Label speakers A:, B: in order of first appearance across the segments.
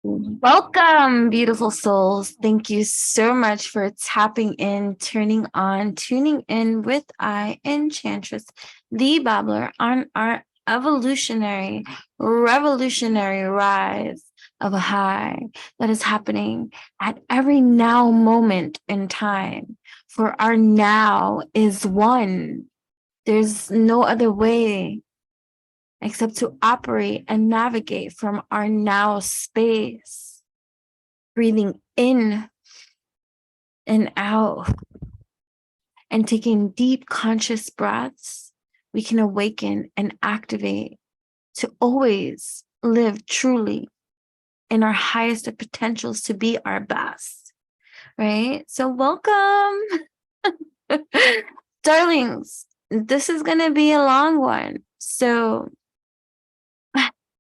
A: Welcome, beautiful souls. Thank you so much for tapping in, turning on, tuning in with I, Enchantress, the Babbler, on our evolutionary, revolutionary rise of a high that is happening at every now moment in time. For our now is one. There's no other way except to operate and navigate from our now space, breathing in and out and taking deep conscious breaths. We can awaken and activate to always live truly in our highest of potentials to be our best, right? So welcome, darlings. This is going to be a long one. So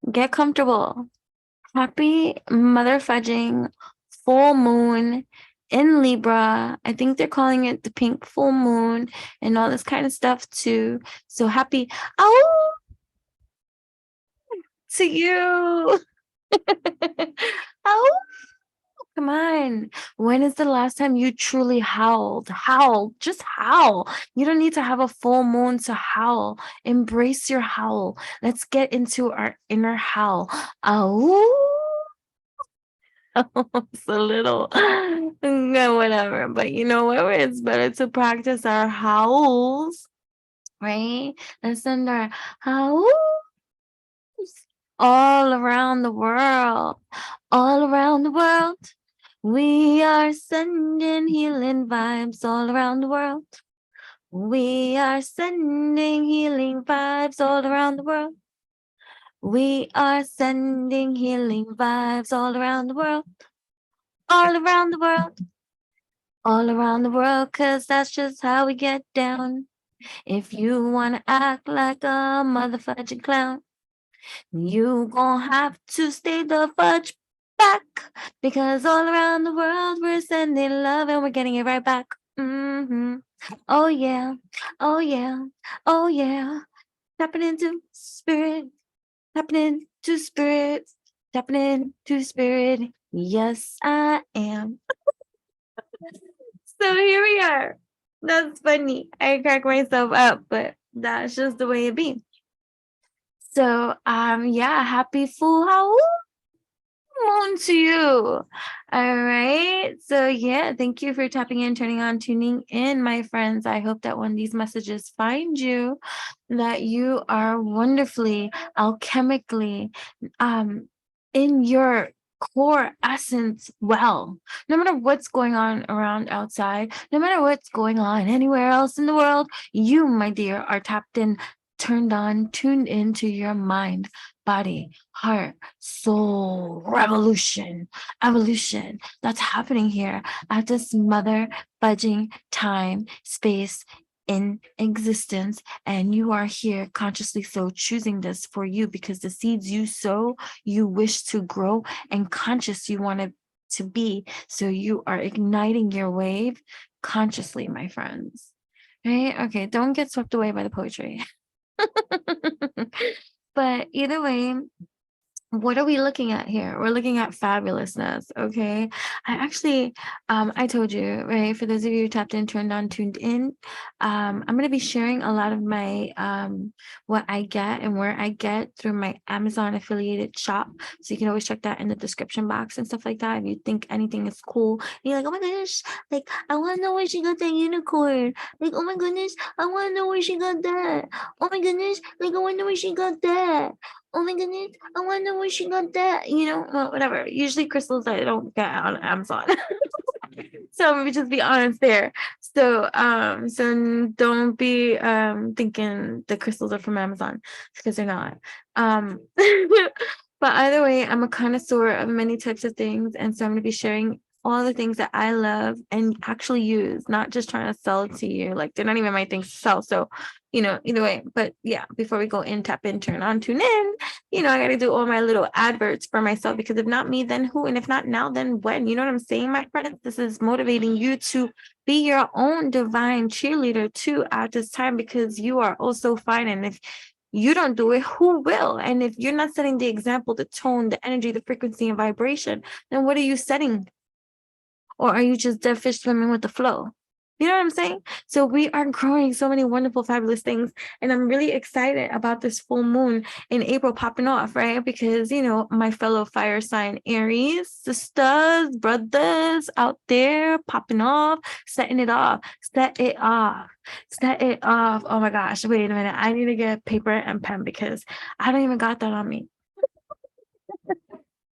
A: get comfortable. Happy mother fudging full moon in Libra. I think they're calling it the pink full moon and all this kind of stuff too. So happy to you. Come on. When is the last time you truly howled? Howl. Just howl. You don't need to have a full moon to howl. Embrace your howl. Let's get into our inner howl. It's a little whatever, but you know what? It's better to practice our howls, right? Let's send our howls all around the world, all around the world. We are sending healing vibes all around the world. We are sending healing vibes all around the world. We are sending healing vibes all around the world. All around the world. All around the world, 'cause that's just how we get down. If you wanna act like a motherfucking clown, you gon' have to stay the fudge back. Because all around the world, we're sending love and we're getting it right back. Oh yeah, oh yeah, oh yeah. Tapping into spirit, tapping into spirit, tapping into spirit. Yes, I am. So here we are. That's funny. I crack myself up, but that's just the way it be. So yeah, happy full moon to you. All right. So yeah, thank you for tapping in, turning on, tuning in, my friends. I hope that when these messages find you, that you are wonderfully alchemically in your core essence well, no matter what's going on around outside, no matter what's going on anywhere else in the world, you, my dear, are tapped in, turned on, tuned into your mind, body, heart, soul, revolution, evolution that's happening here at this mother fudging time, space, in existence. And you are here consciously so choosing this for you, because the seeds you sow, you wish to grow, and conscious you want to be. So you are igniting your wave consciously, my friends. Right? Okay, don't get swept away by the poetry. But either way, what are we looking at here? We're looking at fabulousness. Okay. I actually, I told you, right? For those of you who tapped in, turned on, tuned in, I'm going to be sharing a lot of my, what I get and where I get through my Amazon affiliated shop. So you can always check that in the description box and stuff like that. If you think anything is cool, you're like, oh my gosh, like, I want to know where she got that unicorn. Like, oh my goodness, I want to know where she got that. Oh my goodness, like, I want to know where she got that. Oh my goodness, I want to know where she got that, well, whatever. Usually crystals I don't get on Amazon. So let me just be honest there. So don't be thinking the crystals are from Amazon, because they're not. But either way, I'm a connoisseur of many types of things, and so I'm going to be sharing all the things that I love and actually use, not just trying to sell it to you. Like, they're not even my things to sell. So, either way. But yeah, before we go in, tap in, turn on, tune in, I got to do all my little adverts for myself, because if not me, then who? And if not now, then when? You know what I'm saying, my friends? This is motivating you to be your own divine cheerleader too at this time, because you are also fine. And if you don't do it, who will? And if you're not setting the example, the tone, the energy, the frequency, and vibration, then what are you setting? Or are you just dead fish swimming with the flow? You know what I'm saying? So we are growing so many wonderful, fabulous things. And I'm really excited about this full moon in April popping off, right? Because, my fellow fire sign Aries, sisters, brothers out there popping off, setting it off, set it off, set it off. Oh my gosh, wait a minute. I need to get paper and pen because I don't even got that on me.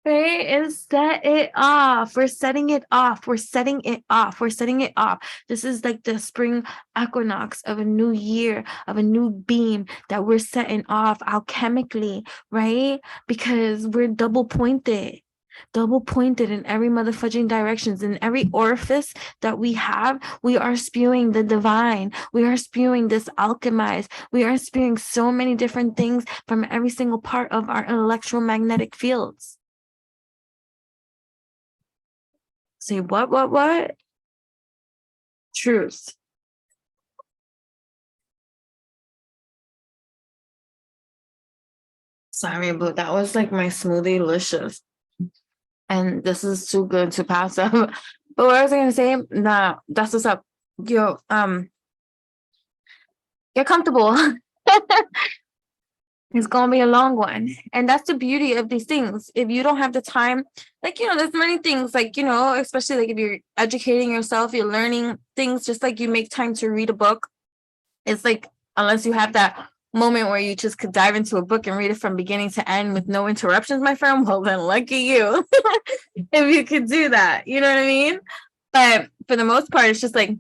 A: Right? And set it off. We're setting it off. We're setting it off. We're setting it off. This is like the spring equinox of a new year, of a new beam that we're setting off alchemically, right? Because we're double pointed in every motherfucking directions. In every orifice that we have, we are spewing the divine. We are spewing this alchemized. We are spewing so many different things from every single part of our electromagnetic fields. Say what? Truth. Sorry, but that was like my smoothie delicious. And this is too good to pass up. But what I was gonna say, nah, that's what's up. Yo, get comfortable. It's gonna be a long one. And that's the beauty of these things. If you don't have the time, like, there's many things, like, especially like if you're educating yourself, you're learning things, just like you make time to read a book. It's like, unless you have that moment where you just could dive into a book and read it from beginning to end with no interruptions, my friend, well, then lucky you. If you could do that, you know what I mean? But for the most part, it's just like,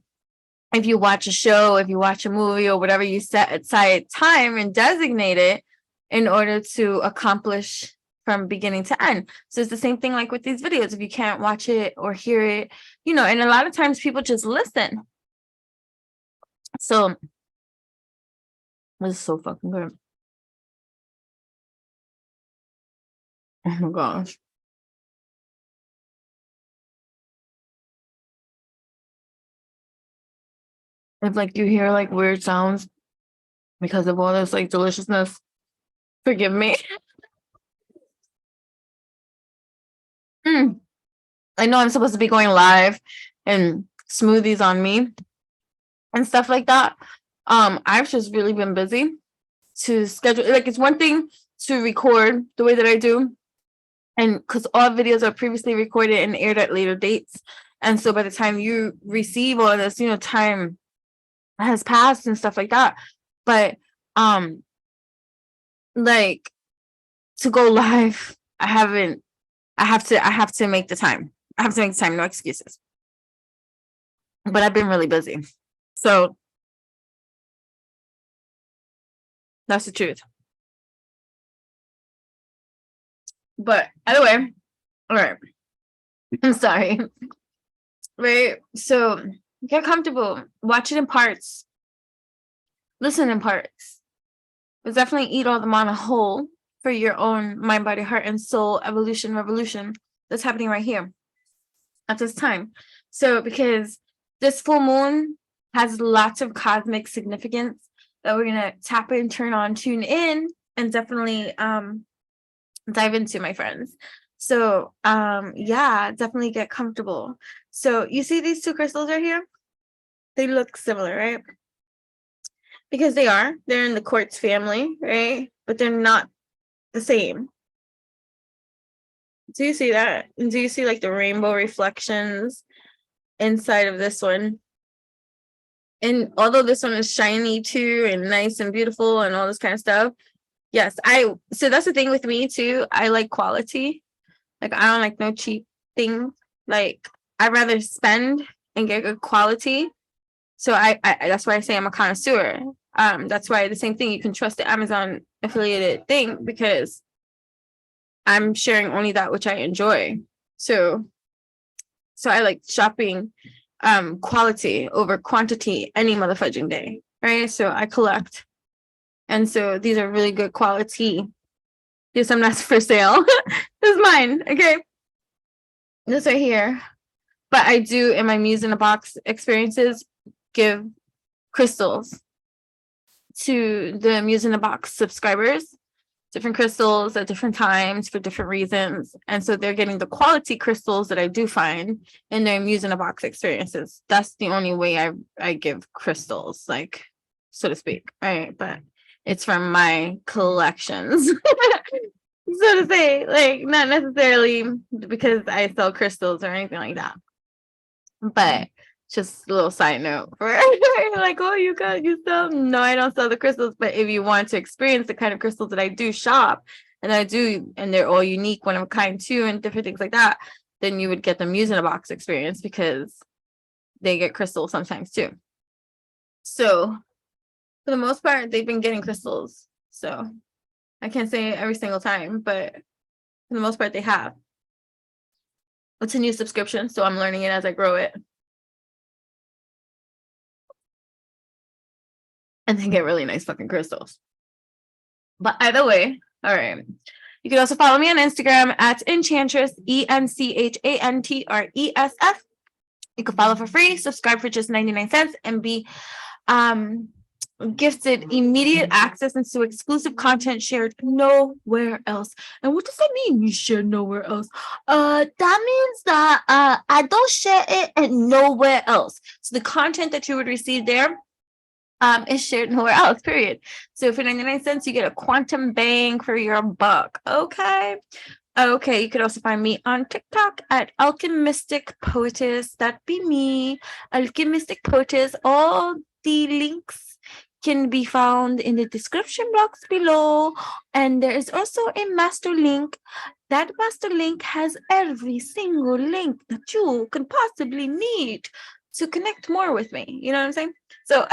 A: if you watch a show, if you watch a movie or whatever, you set aside time and designate it in order to accomplish from beginning to end. So it's the same thing like with these videos. If you can't watch it or hear it, and a lot of times people just listen. So this is so fucking good. Oh my gosh. If like you hear like weird sounds because of all this like deliciousness, forgive me. I know I'm supposed to be going live and smoothies on me and stuff like that. I've just really been busy to schedule. Like, it's one thing to record the way that I do, and because all videos are previously recorded and aired at later dates, and so by the time you receive all this, time has passed and stuff like that. But like, to go live, I have to make the time. I have to make the time, no excuses. But I've been really busy. So that's the truth. But either way, all right. I'm sorry. Right. So get comfortable. Watch it in parts. Listen in parts. But definitely eat all the manna whole for your own mind, body, heart, and soul evolution, revolution that's happening right here at this time. So because this full moon has lots of cosmic significance that we're gonna tap in, turn on, tune in, and definitely dive into, my friends. So yeah, definitely get comfortable. So you see these two crystals right here? They look similar, right? Because they're in the quartz family, right? But they're not the same. Do you see that? And do you see like the rainbow reflections inside of this one? And although this one is shiny too and nice and beautiful and all this kind of stuff, yes, so that's the thing with me too. I like quality. Like, I don't like no cheap thing. Like, I'd rather spend and get good quality. So I that's why I say I'm a connoisseur. That's why the same thing, you can trust the Amazon affiliated thing because I'm sharing only that which I enjoy. So I like shopping quality over quantity any motherfucking day, right? So I collect. And so these are really good quality. There's some that's for sale. This is mine, okay? This right here. But I do, in my Muse in a Box experiences, give crystals to the Muse in the Box subscribers, different crystals at different times for different reasons. And so they're getting the quality crystals that I do find in their Muse in a Box experiences. That's the only way I give crystals, like, so to speak, right? But it's from my collections, so to say, like, not necessarily because I sell crystals or anything like that. But just a little side note for like, oh, you sell? No, I don't sell the crystals. But if you want to experience the kind of crystals that I do shop, and they're all unique, one of a kind too, and different things like that, then you would get the Muse in a Box experience because they get crystals sometimes too. So for the most part, they've been getting crystals. So I can't say every single time, but for the most part, they have. It's a new subscription, so I'm learning it as I grow it. And they get really nice fucking crystals. But either way, all right. You can also follow me on Instagram at Enchantress, ENCHANTRESS. You can follow for free, subscribe for just 99 cents, and be gifted immediate access into exclusive content shared nowhere else. And what does that mean, you share nowhere else? That means that I don't share it and nowhere else. So the content that you would receive there is shared nowhere else, period. So for 99 cents, you get a quantum bang for your buck. Okay. You could also find me on TikTok at Alchemistic Poetess. That'd be me, Alchemistic Poetess. All the links can be found in the description box below. And there is also a master link. That master link has every single link that you can possibly need to connect more with me. You know what I'm saying? So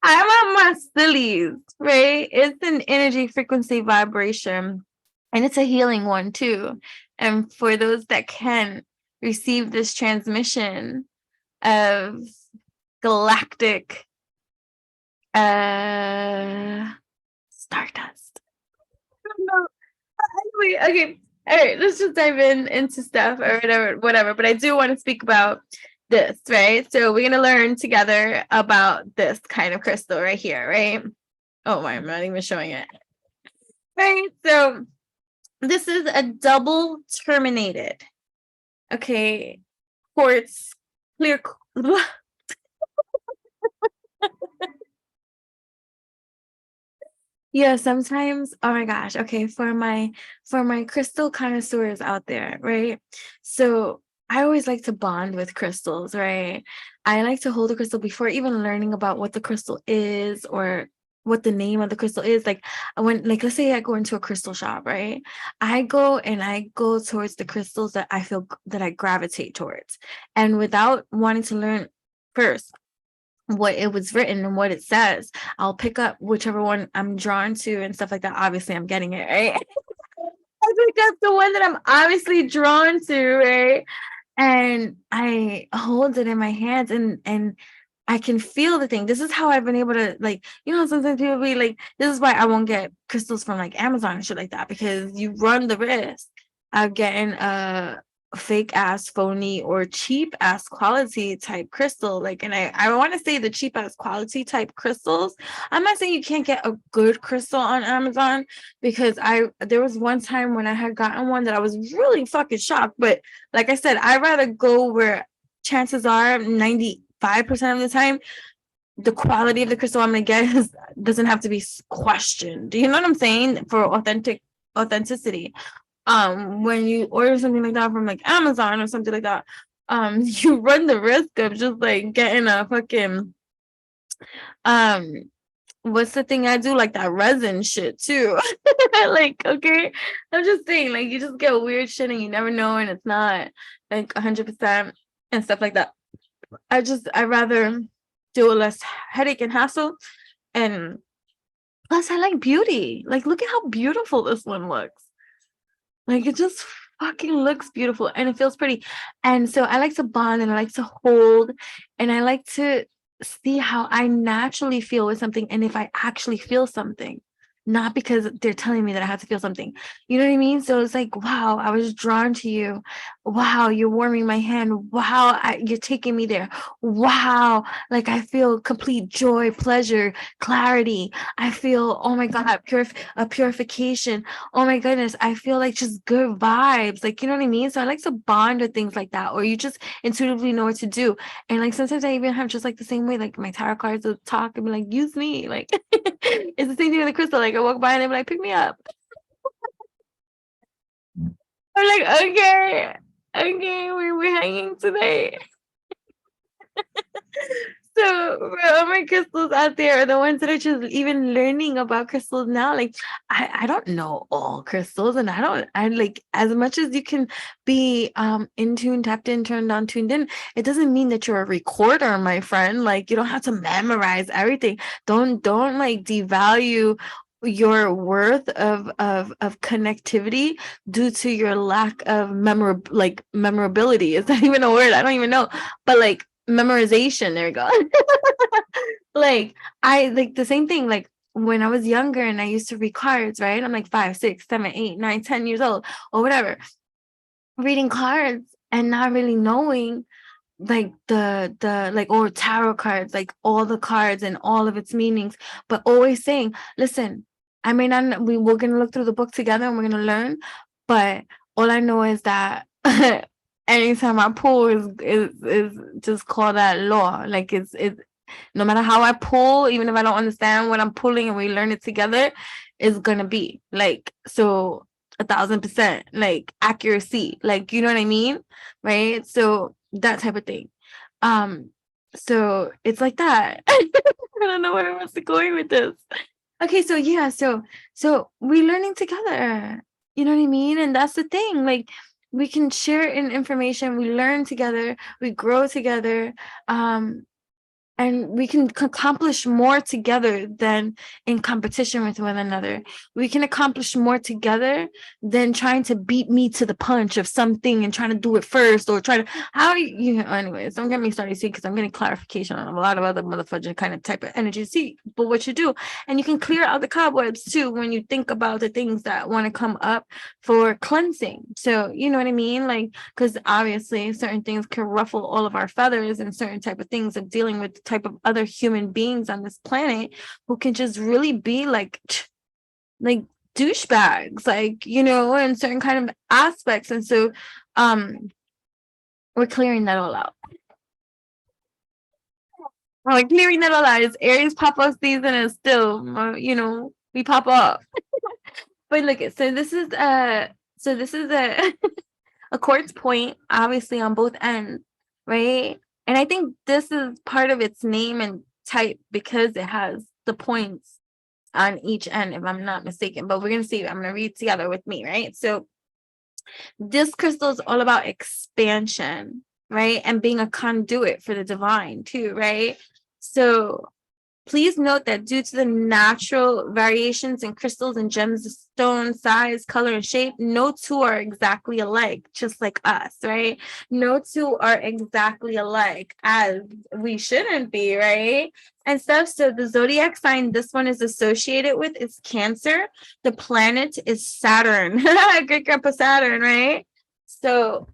A: I'm on my sillies, right? It's an energy, frequency, vibration, and it's a healing one too. And for those that can receive this transmission of galactic stardust. Anyway, okay. All right, let's just dive into stuff or whatever. But I do want to speak about this, right? So we're gonna learn together about this kind of crystal right here, right? Oh my, I'm not even showing it. Right. So this is a double terminated. Okay, quartz, clear. Yeah, sometimes, oh my gosh. Okay, for my crystal connoisseurs out there, right? So I always like to bond with crystals, right? I like to hold a crystal before even learning about what the crystal is or what the name of the crystal is. Like like let's say I go into a crystal shop, right? I go towards the crystals that I feel that I gravitate towards. And without wanting to learn first what it was written and what it says, I'll pick up whichever one I'm drawn to and stuff like that. Obviously, I'm getting it, right? I pick up the one that I'm obviously drawn to, right? And I hold it in my hands and I can feel the thing. This is how I've been able to, like, sometimes people be like, this is why I won't get crystals from like Amazon and shit like that, because you run the risk of getting a fake ass, phony, or cheap ass quality type crystal. Like, and I want to say the cheap ass quality type crystals. I'm not saying you can't get a good crystal on Amazon, because there was one time when I had gotten one that I was really fucking shocked. But like I said, I'd rather go where chances are 95% of the time the quality of the crystal I'm gonna get doesn't have to be questioned. Do you know what I'm saying? For authenticity. When you order something like that from like Amazon or something like that, you run the risk of just like getting a fucking what's the thing I do, like that resin shit too. Like, okay, I'm just saying, like, you just get weird shit and you never know, and it's not like 100% and stuff like that. I rather do a less headache and hassle, and plus I like beauty. Like, look at how beautiful this one looks. Like, it just fucking looks beautiful and it feels pretty. And so I like to bond and I like to hold and I like to see how I naturally feel with something and if I actually feel something. not because they're telling me that I have to feel something. You know what I mean? So it's like, wow, I was drawn to you. Wow, you're warming my hand. Wow, you're taking me there. Wow, like I feel complete joy, pleasure, clarity. I feel, oh my God, a purification. Oh my goodness, I feel like just good vibes. Like, you know what I mean? So I like to bond with things like that, or you just intuitively know what to do. And like sometimes I even have just like the same way, like my tarot cards will talk and be like, use me. Like it's the same thing with the crystal. Like I walk by and they're like, pick me up. I'm like, okay, we're hanging today. So for all my crystals out there, the ones that are just even learning about crystals now, like I don't know all crystals, and I like, as much as you can be in tune, tapped in, turned on, tuned in, it doesn't mean that you're a recorder, my friend. Like you don't have to memorize everything. Don't like devalue your worth of connectivity due to your lack of memorability. Is that even a word? I don't even know. But like memorization, there you go. Like I like the same thing, like when I was younger and I used to read cards, right? I'm like 5, 6, 7, 8, 9, 10 years old or whatever, reading cards and not really knowing like the like, or tarot cards, like all the cards and all of its meanings, but always saying, listen, I may not, we're gonna look through the book together and we're gonna learn, but all I know is that anytime I pull is just call that law. Like it's no matter how I pull, even if I don't understand what I'm pulling and we learn it together, it's gonna be like, so 1,000% like accuracy, like, you know what I mean, right? So that type of thing. So it's like that. I don't know where I was going with this. Okay, so yeah, so we learning together. You know what I mean? And that's the thing. Like we can share in information, we learn together, we grow together. And we can accomplish more together than in competition with one another. We can accomplish more together than trying to beat me to the punch of something and trying to do it first, or try to, how you know, anyways, don't get me started, see, because I'm getting clarification on a lot of other motherfucking kind of type of energy. See, but what you do, and you can clear out the cobwebs too when you think about the things that want to come up for cleansing. So you know what I mean? Like, because obviously certain things can ruffle all of our feathers, and certain type of things of dealing with type of other human beings on this planet who can just really be like douchebags, like, you know, in certain kind of aspects. And so we're clearing that all out. We're clearing that all out. It's Aries pop-up season, and still you know, we pop up. But look, so this is a a quartz point, obviously on both ends, right? And I think this is part of its name and type because it has the points on each end, if I'm not mistaken. But we're gonna see. I'm gonna read together with me, right? So this crystal is all about expansion, right? And being a conduit for the divine too, right? So please note that due to the natural variations in crystals and gems, stone, size, color, and shape, no two are exactly alike, just like us, right? No two are exactly alike, as we shouldn't be, right? And stuff. So the zodiac sign this one is associated with is Cancer. The planet is Saturn. Great grandpa Saturn, right? So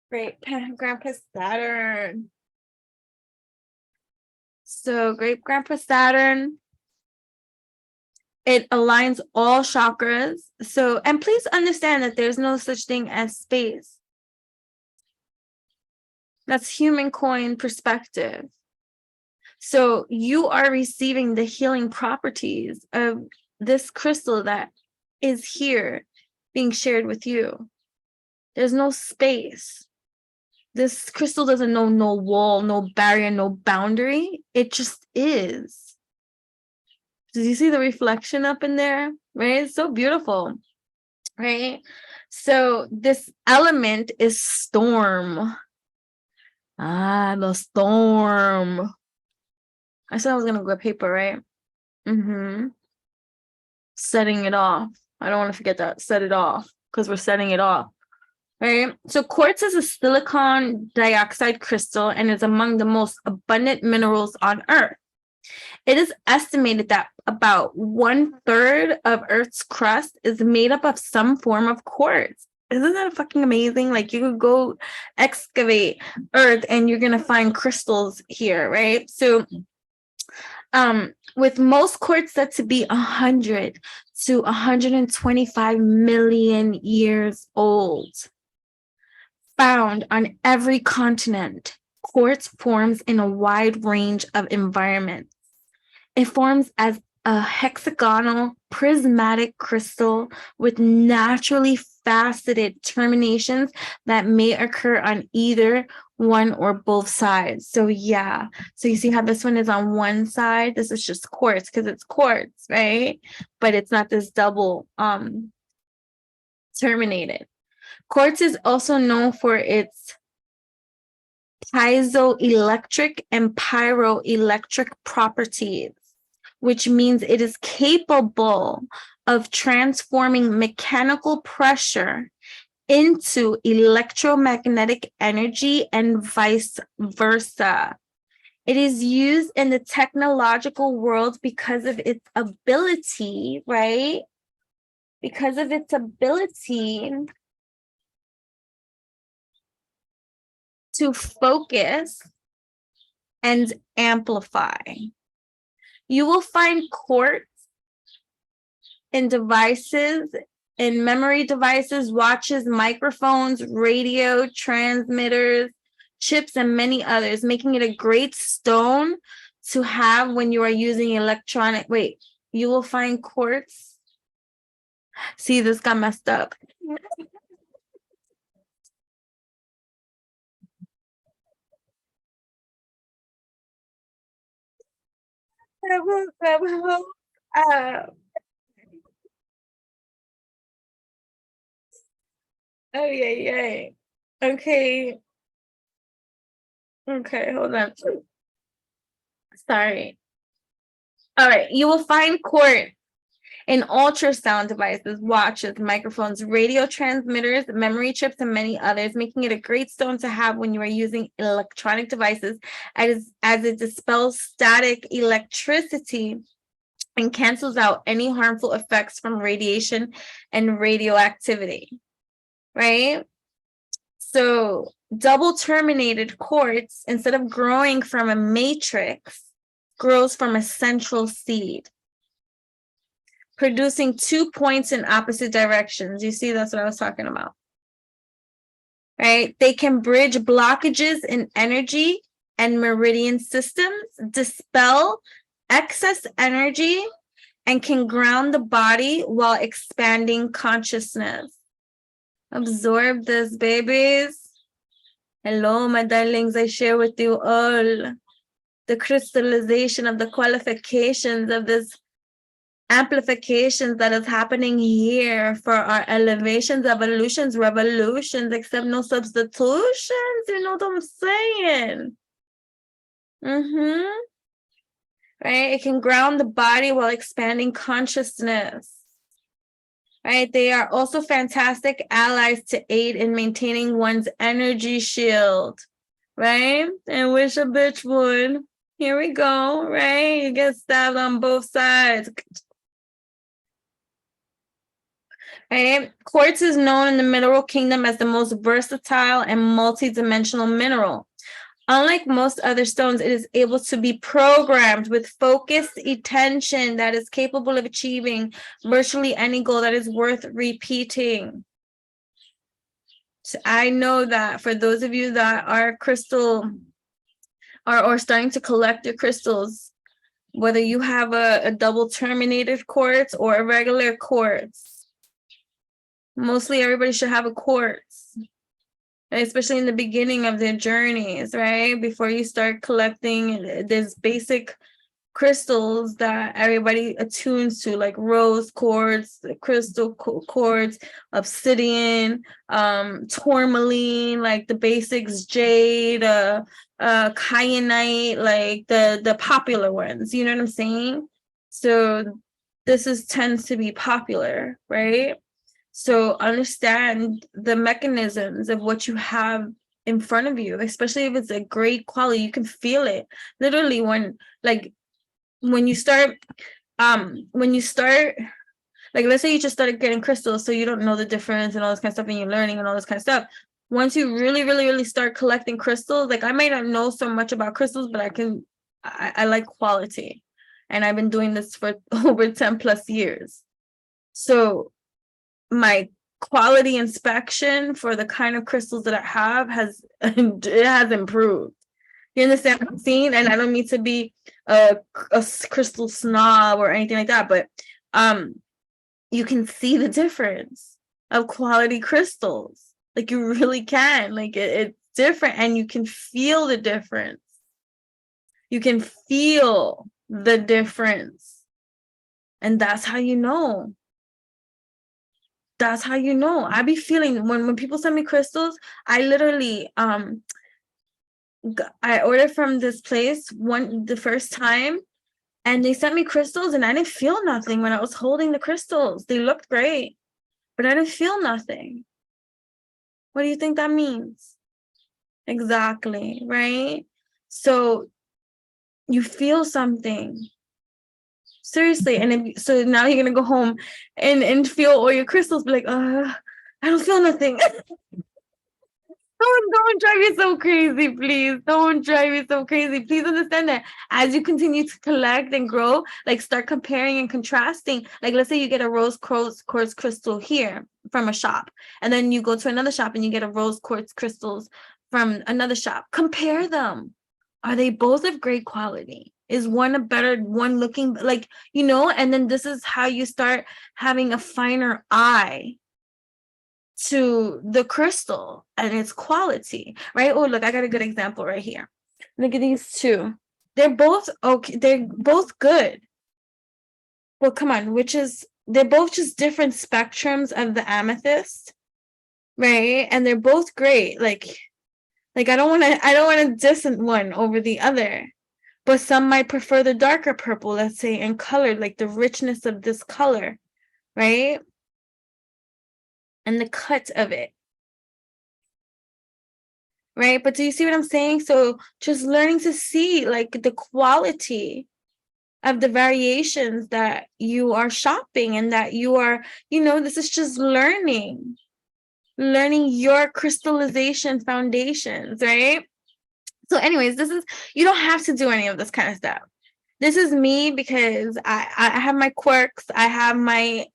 A: great grandpa Saturn. So great grandpa Saturn, it aligns all chakras. So, and please understand that there's no such thing as space. That's human coin perspective. So you are receiving the healing properties of this crystal that is here being shared with you. There's no space. This crystal doesn't know no wall, no barrier, no boundary. It just is. Do you see the reflection up in there? Right? It's so beautiful. Right? So this element is storm. The storm. I said I was gonna grab paper, right? Setting it off. I don't want to forget that. Set it off, because we're setting it off. Right? So quartz is a silicon dioxide crystal and is among the most abundant minerals on Earth. It is estimated that about 1/3 of Earth's crust is made up of some form of quartz. Isn't that fucking amazing? Like, you could go excavate Earth and you're gonna find crystals here, right? So with most quartz said to be 100 to 125 million years old, found on every continent, quartz forms in a wide range of environments. It forms as a hexagonal prismatic crystal with naturally faceted terminations that may occur on either one or both sides. So yeah, so you see how this one is on one side? This is just quartz because it's quartz, right? But it's not this double terminated. Quartz is also known for its piezoelectric and pyroelectric properties, which means it is capable of transforming mechanical pressure into electromagnetic energy and vice versa. It is used in the technological world because of its ability, right? Because of its ability to focus and amplify. You will find quartz in devices, in memory devices, watches, microphones, radio transmitters, chips, and many others, making it a great stone to have when you are using electronic. Wait, you will find quartz. See, this got messed up. Oh, yeah. Okay. Okay, hold on. Sorry. All right, you will find quartz in ultrasound devices, watches, microphones, radio transmitters, memory chips, and many others, making it a great stone to have when you are using electronic devices as it dispels static electricity and cancels out any harmful effects from radiation and radioactivity, right? So double terminated quartz, instead of growing from a matrix, grows from a central seed, producing 2 points in opposite directions. You see, that's what I was talking about, right? They can bridge blockages in energy and meridian systems, dispel excess energy, and can ground the body while expanding consciousness. Absorb this, babies. Hello, my darlings. I share with you all the crystallization of the qualifications of this amplifications that is happening here for our elevations, evolutions, revolutions, except no substitutions. You know what I'm saying? Right? It can ground the body while expanding consciousness. Right? They are also fantastic allies to aid in maintaining one's energy shield. Right? And wish a bitch would. Here we go. Right? You get stabbed on both sides. Right? Quartz is known in the mineral kingdom as the most versatile and multi-dimensional mineral. Unlike most other stones, it is able to be programmed with focused attention that is capable of achieving virtually any goal that is worth repeating. So I know that for those of you that are crystal or starting to collect your crystals, whether you have a double terminated quartz or a regular quartz, mostly everybody should have a quartz, especially in the beginning of their journeys, right? Before you start collecting, there's basic crystals that everybody attunes to, like rose quartz, crystal quartz, obsidian, tourmaline, like the basics, jade, kyanite, like the popular ones. You know what I'm saying? So this tends to be popular, right? So understand the mechanisms of what you have in front of you, especially if it's a great quality. You can feel it literally when, like, when you start, like, let's say you just started getting crystals, so you don't know the difference and all this kind of stuff, and you're learning and all this kind of stuff. Once you really, really, really start collecting crystals, like, I may not know so much about crystals, but I like quality. And I've been doing this for over 10 plus years. So my quality inspection for the kind of crystals that I have it has improved. You understand what I'm saying? And I don't mean to be a crystal snob or anything like that, but you can see the difference of quality crystals. Like, you really can. Like, it's different, and you can feel the difference. You can feel the difference. And that's how you know. That's how you know. I be feeling when people send me crystals, I literally I ordered from this place the first time, and they sent me crystals, and I didn't feel nothing when I was holding the crystals. They looked great, but I didn't feel nothing. What do you think that means? Exactly, right? So you feel something. Seriously. And so now you're gonna go home and feel all your crystals, be like, I don't feel nothing. Don't drive me so crazy, please. Don't drive me so crazy. Please understand that as you continue to collect and grow, like, start comparing and contrasting. Like, let's say you get a rose quartz crystal here from a shop, and then you go to another shop and you get a rose quartz crystals from another shop. Compare them. Are they both of great quality? Is one a better one looking, like, and then this is how you start having a finer eye to the crystal and its quality, right? Oh, look, I got a good example right here. Look at these two. They're both okay. They're both good. Well, come on, they're both just different spectrums of the amethyst, right? And they're both great. Like I don't want to diss one over the other. But some might prefer the darker purple, let's say, in color, like the richness of this color, right? And the cut of it. Right? But do you see what I'm saying? So just learning to see, like, the quality of the variations that you are shopping, and that you are, this is just learning your crystallization foundations, right? So anyways, you don't have to do any of this kind of stuff. This is me because I have my quirks. I have my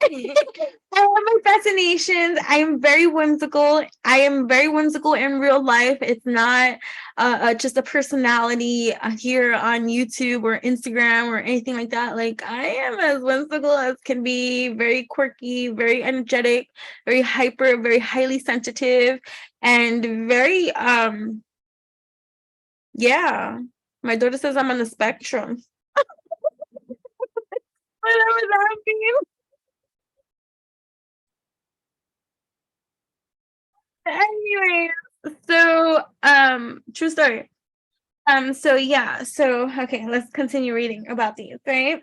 A: fascinations. I am very whimsical. I am very whimsical in real life. It's not just a personality here on YouTube or Instagram or anything like that. Like, I am as whimsical as can be, very quirky, very energetic, very hyper, very highly sensitive, and very yeah. My daughter says I'm on the spectrum. Whatever that means. Anyways, so true story. So yeah, so okay, let's continue reading about these, right?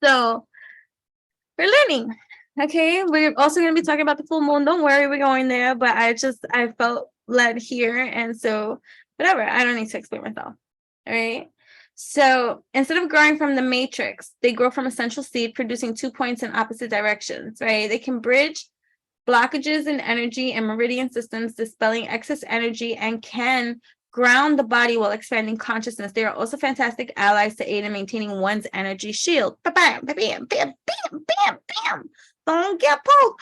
A: So we're learning. Okay, we're also gonna be talking about the full moon. Don't worry, we're going there, but I felt led here, and so whatever, I don't need to explain myself. All right. So instead of growing from the matrix, they grow from a central seed, producing 2 points in opposite directions, right? They can bridge blockages in energy and meridian systems, dispelling excess energy, and can ground the body while expanding consciousness. They are also fantastic allies to aid in maintaining one's energy shield. Bam, bam, bam, bam, bam, bam, bam. Don't get poked.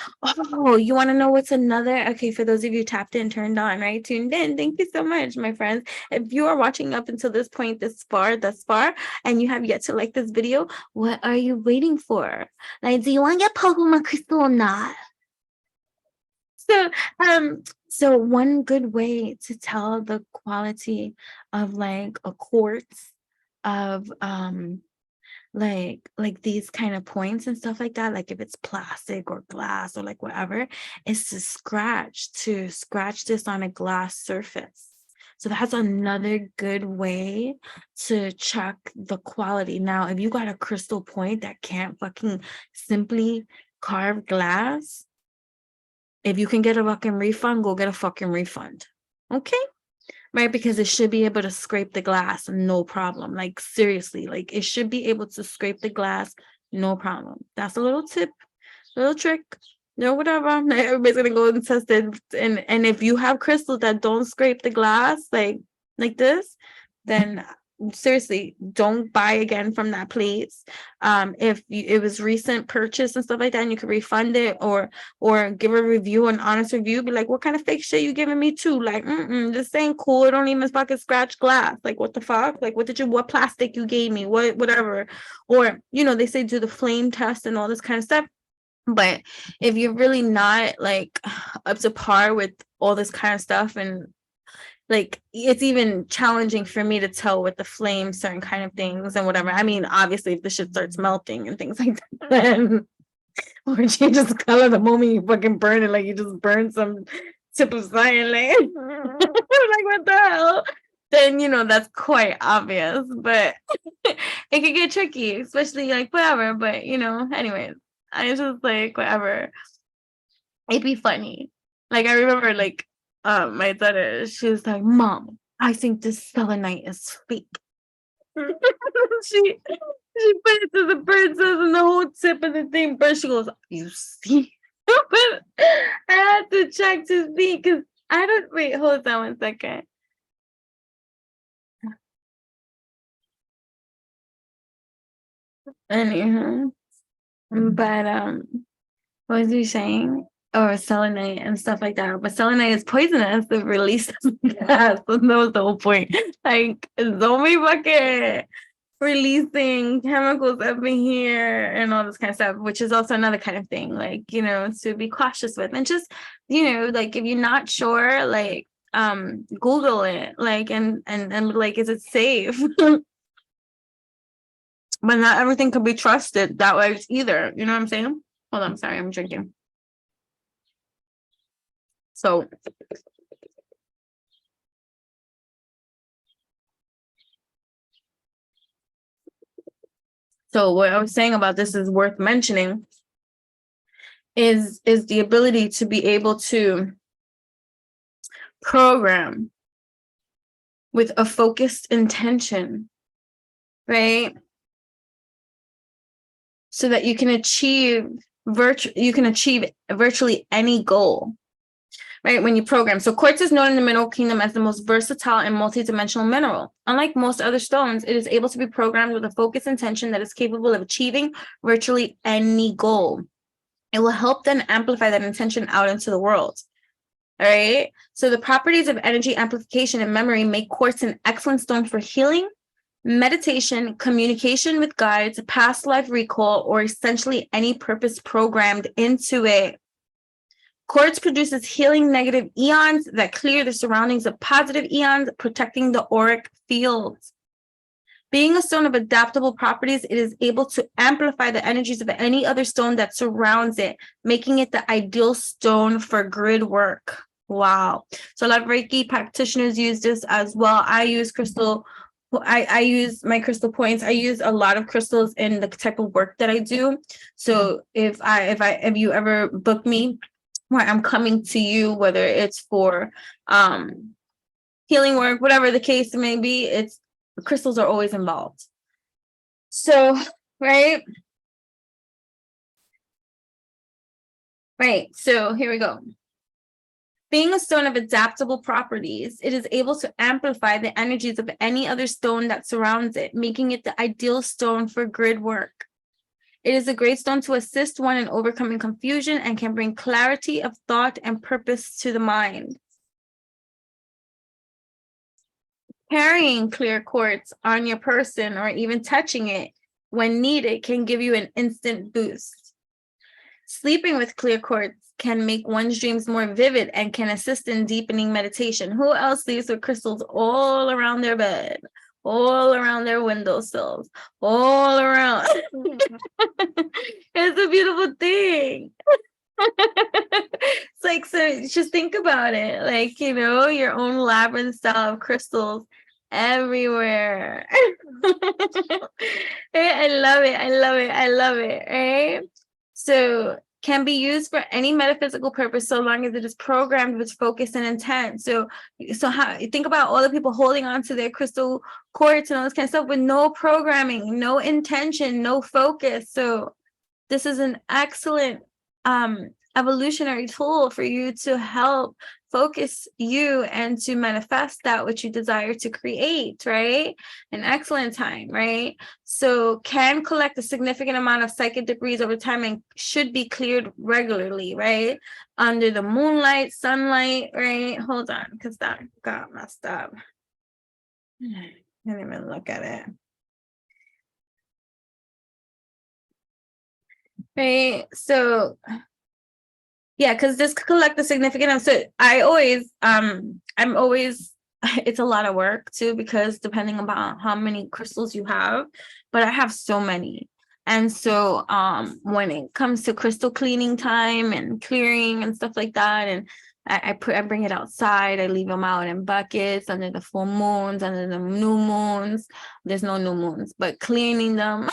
A: Oh, you want to know what's another? Okay, for those of you tapped in, turned on, right? Tuned in. Thank you so much, my friends. If you are watching up until this point, thus far, and you have yet to like this video, what are you waiting for? Like, do you want to get poked with my crystal or not? So one good way to tell the quality of, like, a quartz, of like these kind of points and stuff like that, like if it's plastic or glass or like whatever, is to scratch this on a glass surface. So that's another good way to check the quality. Now, if you got a crystal point that can't fucking simply carve glass, if you can get a fucking refund, go get a fucking refund. Okay? right? Because it should be able to scrape the glass, no problem. Like seriously, like it should be able to scrape the glass, no problem. That's a little tip, little trick. No, whatever. Everybody's gonna go and test it. And if you have crystals that don't scrape the glass like this, then seriously, don't buy again from that place. If it was recent purchase and stuff like that, and you could refund it or give a review, an honest review, be like, what kind of fake shit you giving me too? Like, this ain't cool. It don't even fucking scratch glass. Like, what the fuck? Like, what plastic you gave me? Whatever. Or, they say do the flame test and all this kind of stuff. But if you're really not like up to par with all this kind of stuff, and like it's even challenging for me to tell with the flame certain kind of things and whatever. I mean, obviously if the shit starts melting and things like that, then or changes color the moment you fucking burn it, like you just burn some tip of cyanide. Like what the hell? Then that's quite obvious, but it could get tricky, especially like whatever. But anyways, I just like whatever. It'd be funny. Like I remember like my daughter, she was like, Mom, I think this selenite is fake. she put it to the princess and the whole tip of the thing burnt. She goes, you see? But I had to check to see because I don't wait, hold on 1 second. Anyhow. But what was you saying? Or selenite and stuff like that. But selenite is poisonous. It releases gas. So that was the whole point. Like, don't be fucking releasing chemicals up in here and all this kind of stuff, which is also another kind of thing, like, to be cautious with. And just, like if you're not sure, like, Google it, like, and like, is it safe? But not everything can be trusted that way either. You know what I'm saying? Hold on, sorry, I'm drinking. So what I was saying about this is worth mentioning is the ability to be able to program with a focused intention, right? So that you can achieve virtually any goal, right? When you program. So quartz is known in the mineral kingdom as the most versatile and multidimensional mineral. Unlike most other stones, it is able to be programmed with a focused intention that is capable of achieving virtually any goal. It will help then amplify that intention out into the world. All right. So the properties of energy amplification and memory make quartz an excellent stone for healing, meditation, communication with guides, past life recall, or essentially any purpose programmed into it. Quartz produces healing negative eons that clear the surroundings of positive eons, protecting the auric fields. Being a stone of adaptable properties, it is able to amplify the energies of any other stone that surrounds it, making it the ideal stone for grid work. Wow. So a lot of Reiki practitioners use this as well. I use I use my crystal points. I use a lot of crystals in the type of work that I do. So if you ever book me where I'm coming to you, whether it's for healing work, whatever the case may be, it's crystals are always involved. So, right. So here we go. Being a stone of adaptable properties, it is able to amplify the energies of any other stone that surrounds it, making it the ideal stone for grid work. It is a great stone to assist one in overcoming confusion and can bring clarity of thought and purpose to the mind. Carrying clear quartz on your person or even touching it when needed can give you an instant boost. Sleeping with clear quartz can make one's dreams more vivid and can assist in deepening meditation. Who else sleeps with crystals all around their bed, all around their windowsills, all around? It's a beautiful thing. It's like, so just think about it, like, your own labyrinth style of crystals everywhere. I love it, right? So can be used for any metaphysical purpose so long as it is programmed with focus and intent. So how think about all the people holding on to their crystal quartz and all this kind of stuff with no programming, no intention, no focus. So this is an excellent evolutionary tool for you to help focus you and to manifest that which you desire to create, right? An excellent time, right? So can collect a significant amount of psychic degrees over time and should be cleared regularly, right? Under the moonlight, sunlight, right? Hold on, because that got messed up. I didn't even look at it. Right, so yeah, because this could collect a significant amount. So I'm always it's a lot of work too, because depending about how many crystals you have, but I have so many. And so when it comes to crystal cleaning time and clearing and stuff like that, and I bring it outside, I leave them out in buckets under the full moons, under the new moons. There's no new moons, but cleaning them.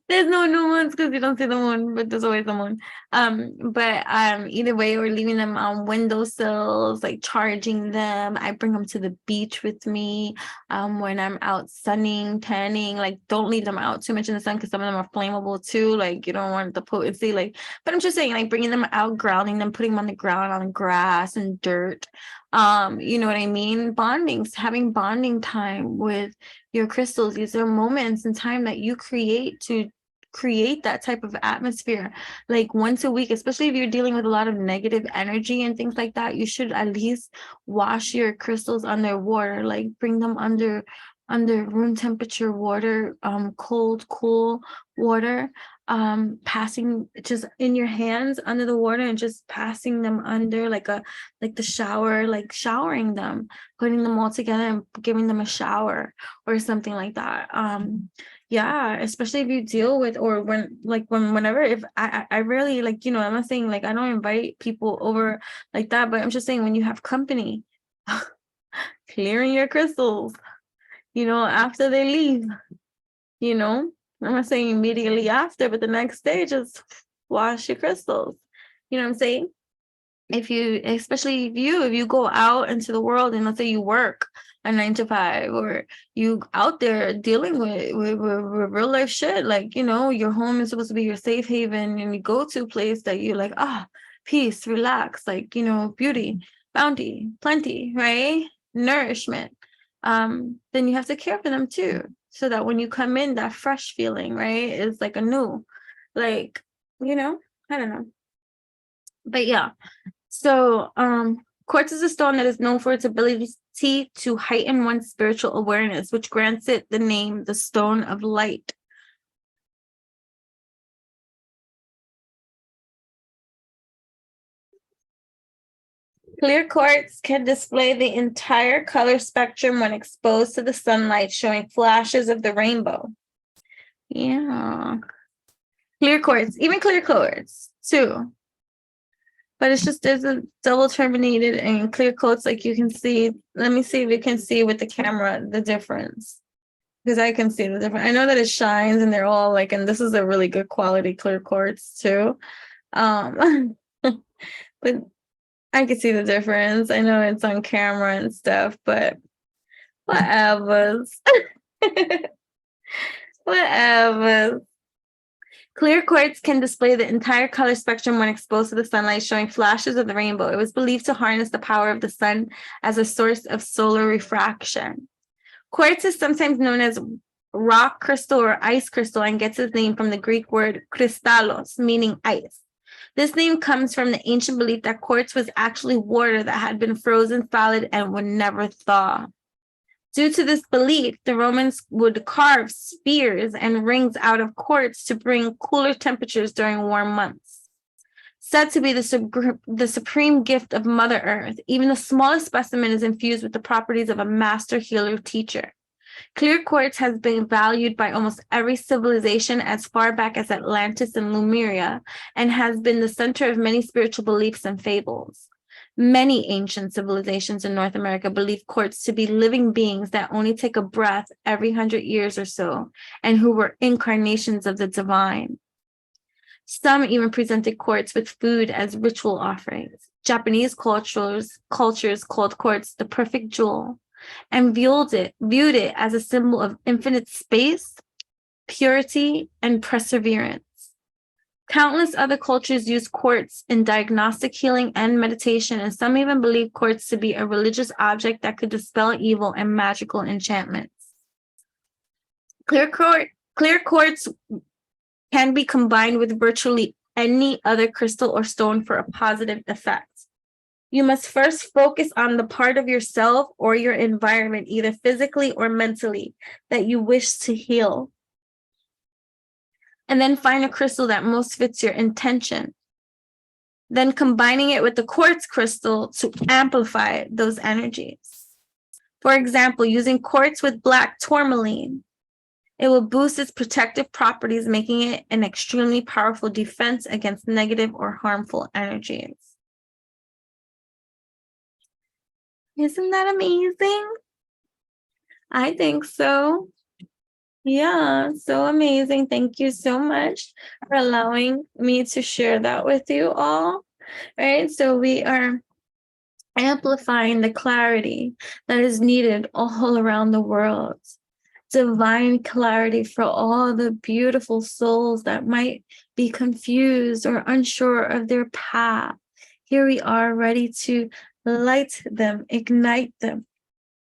A: There's no new moons because you don't see the moon, but there's always the moon. But either way, we're leaving them on windowsills, like charging them. I bring them to the beach with me when I'm out sunning, tanning. Like, don't leave them out too much in the sun because some of them are flammable too. Like, you don't want the potency. Like, but I'm just saying, like, bringing them out, grounding them, putting them on the ground, on grass and dirt. You know what I mean? Having bonding time with your crystals. These are moments in time that you create to create that type of atmosphere, like once a week, especially if you're dealing with a lot of negative energy and things like that. You should at least wash your crystals under water, like bring them under room temperature water, cold, cool water, passing just in your hands under the water and just passing them under like the shower, like showering them, putting them all together and giving them a shower or something like that. Yeah, especially if you deal with, or whenever, if I rarely, like, you know, I'm not saying like I don't invite people over like that, but I'm just saying when you have company, clearing your crystals, you know, after they leave, you know, I'm not saying immediately after, but the next day, just wash your crystals. You know what I'm saying? Especially if you go out into the world and let's say you work a 9 to 5, or you out there dealing with real life shit, like, you know, your home is supposed to be your safe haven, and you go to a place that you're like, peace, relax, like, you know, beauty, bounty, plenty, right? Nourishment. Then you have to care for them too, so that when you come in, that fresh feeling, right, is like a new, like, you know, I don't know. But yeah. So, quartz is a stone that is known for its ability to heighten one's spiritual awareness, which grants it the name, the stone of light. Clear quartz can display the entire color spectrum when exposed to the sunlight, showing flashes of the rainbow. Yeah. Clear quartz, even clear quartz too. But it's just, there's a double terminated and clear coats, like you can see. Let me see if you can see with the camera the difference, because I can see the difference. I know that it shines and they're all like, and this is a really good quality clear quartz too. But I can see the difference. I know it's on camera and stuff, but whatever. Whatever. Clear quartz can display the entire color spectrum when exposed to the sunlight, showing flashes of the rainbow. It was believed to harness the power of the sun as a source of solar refraction. Quartz is sometimes known as rock crystal or ice crystal and gets its name from the Greek word kristallos, meaning ice. This name comes from the ancient belief that quartz was actually water that had been frozen solid and would never thaw. Due to this belief, the Romans would carve spears and rings out of quartz to bring cooler temperatures during warm months. Said to be the supreme gift of Mother Earth, even the smallest specimen is infused with the properties of a master healer teacher. Clear quartz has been valued by almost every civilization as far back as Atlantis and Lemuria, and has been the center of many spiritual beliefs and fables. Many ancient civilizations in North America believe quartz to be living beings that only take a breath every 100 years or so, and who were incarnations of the divine. Some even presented quartz with food as ritual offerings. Japanese cultures called quartz the perfect jewel and viewed it as a symbol of infinite space, purity, and perseverance. Countless other cultures use quartz in diagnostic healing and meditation, and some even believe quartz to be a religious object that could dispel evil and magical enchantments. Clear quartz can be combined with virtually any other crystal or stone for a positive effect. You must first focus on the part of yourself or your environment, either physically or mentally, that you wish to heal. And then find a crystal that most fits your intention. Then combining it with the quartz crystal to amplify those energies. For example, using quartz with black tourmaline, it will boost its protective properties, making it an extremely powerful defense against negative or harmful energies. Isn't that amazing? I think so. Yeah, so amazing. Thank you so much for allowing me to share that with you all. Right? So we are amplifying the clarity that is needed all around the world. Divine clarity for all the beautiful souls that might be confused or unsure of their path. Here we are, ready to light them, ignite them,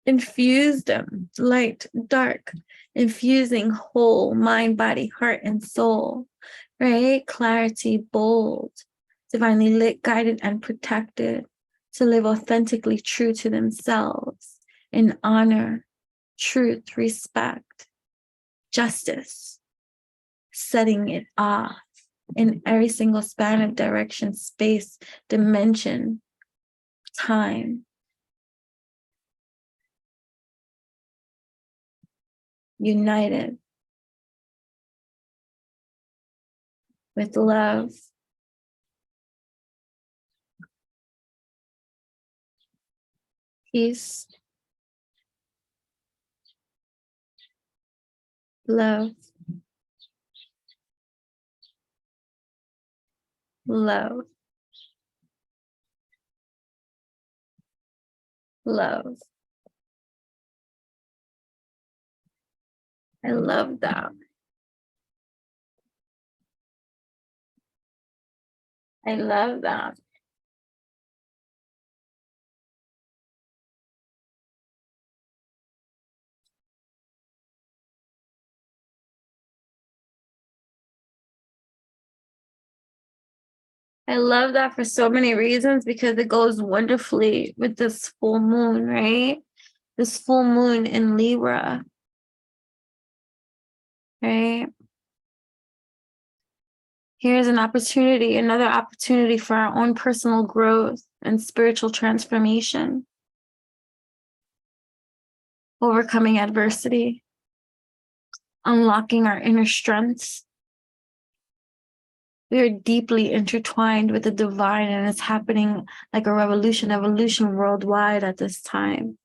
A: infuse them, light, dark, infusing whole mind, body, heart, and soul, right? Clarity, bold, divinely lit, guided, and protected to live authentically true to themselves in honor, truth, respect, justice, setting it off in every single span of direction, space, dimension, time. United with love, peace, love, love, love. I love that. I love that. I love that for so many reasons because it goes wonderfully with this full moon, right? This full moon in Libra, right? Here's an opportunity, another opportunity for our own personal growth and spiritual transformation, overcoming adversity, unlocking our inner strengths. We are deeply intertwined with the divine, and it's happening like a evolution worldwide at this time.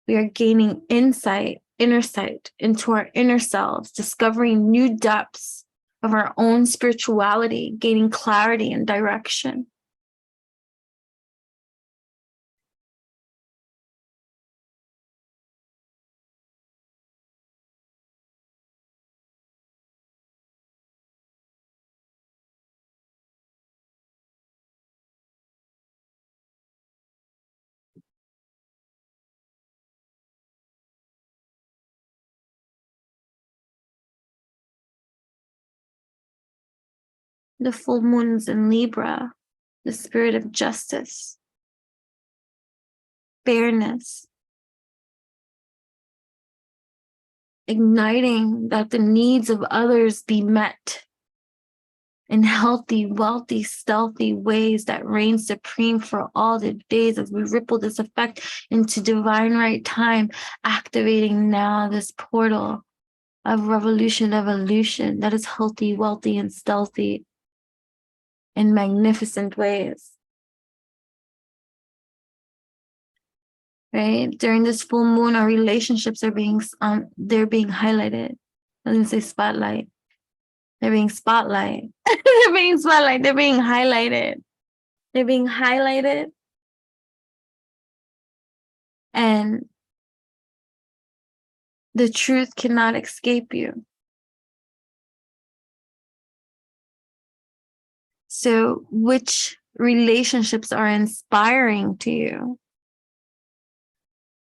A: We are gaining inner sight into our inner selves, discovering new depths of our own spirituality, gaining clarity and direction. The full moons in Libra, the spirit of justice, fairness, igniting that the needs of others be met in healthy, wealthy, stealthy ways that reign supreme for all the days as we ripple this effect into divine right time, activating now this portal of revolution, evolution that is healthy, wealthy, and stealthy in magnificent ways. Right? During this full moon, our relationships are being highlighted. I didn't say spotlight. They're being spotlight. They're being spotlight. They're being highlighted. They're being highlighted. And the truth cannot escape you. So, which relationships are inspiring to you?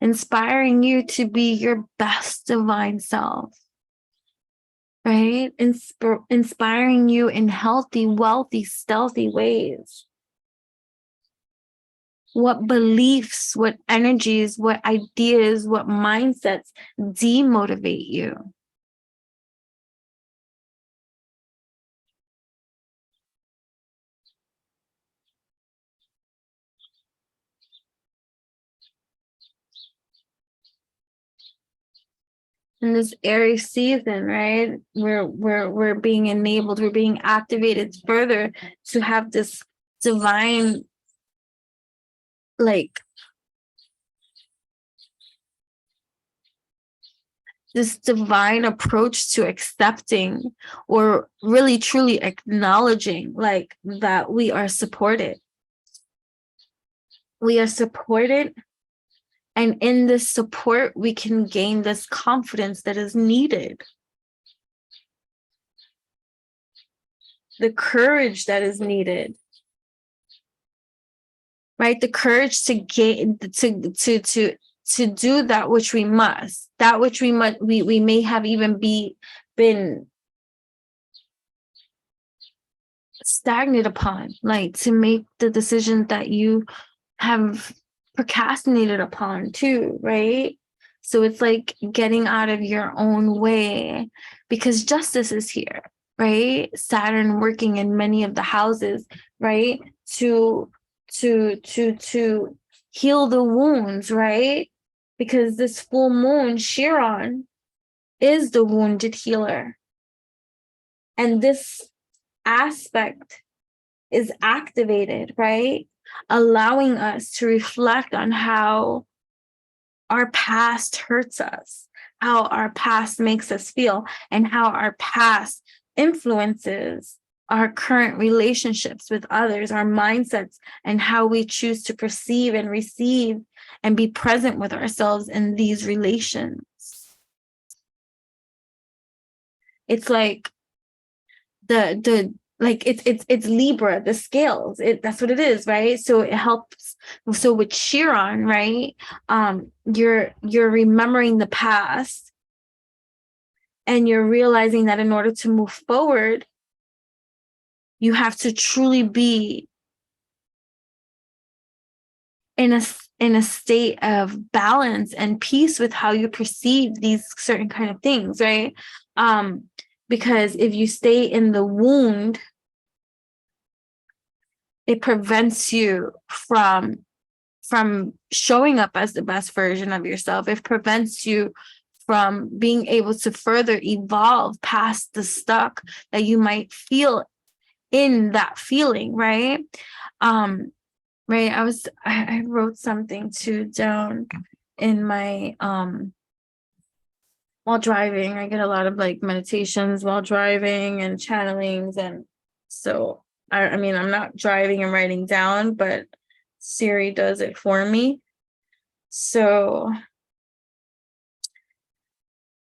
A: Inspiring you to be your best divine self, right? Inspiring you in healthy, wealthy, stealthy ways. What beliefs, what energies, what ideas, what mindsets demotivate you? In this Aries season, right? We're being enabled, we're being activated further to have this divine, like, this divine approach to accepting, or really truly acknowledging, like, that we are supported. We are supported. And in this support, we can gain this confidence that is needed. The courage that is needed. Right? The courage to gain, to do that which we must. That which we may have even been stagnant upon, like to make the decision that you have procrastinated upon too, right? So it's like getting out of your own way, because justice is here, right? Saturn working in many of the houses, right? To heal the wounds, right? Because this full moon, Chiron, is the wounded healer. And this aspect is activated, right? Allowing us to reflect on how our past hurts us, how our past makes us feel, and how our past influences our current relationships with others, our mindsets, and how we choose to perceive and receive and be present with ourselves in these relations. It's like it's Libra, the scales. That's what it is, right? So it helps. So with Chiron, right? You're remembering the past, and you're realizing that in order to move forward, you have to truly be in a state of balance and peace with how you perceive these certain kind of things, right? Because if you stay in the wound, it prevents you from showing up as the best version of yourself. It prevents you from being able to further evolve past the stuck that you might feel in that feeling, right? Right. I wrote something too down in my while driving. I get a lot of like meditations while driving and channelings, and so I mean, I'm not driving and writing down, but Siri does it for me. So,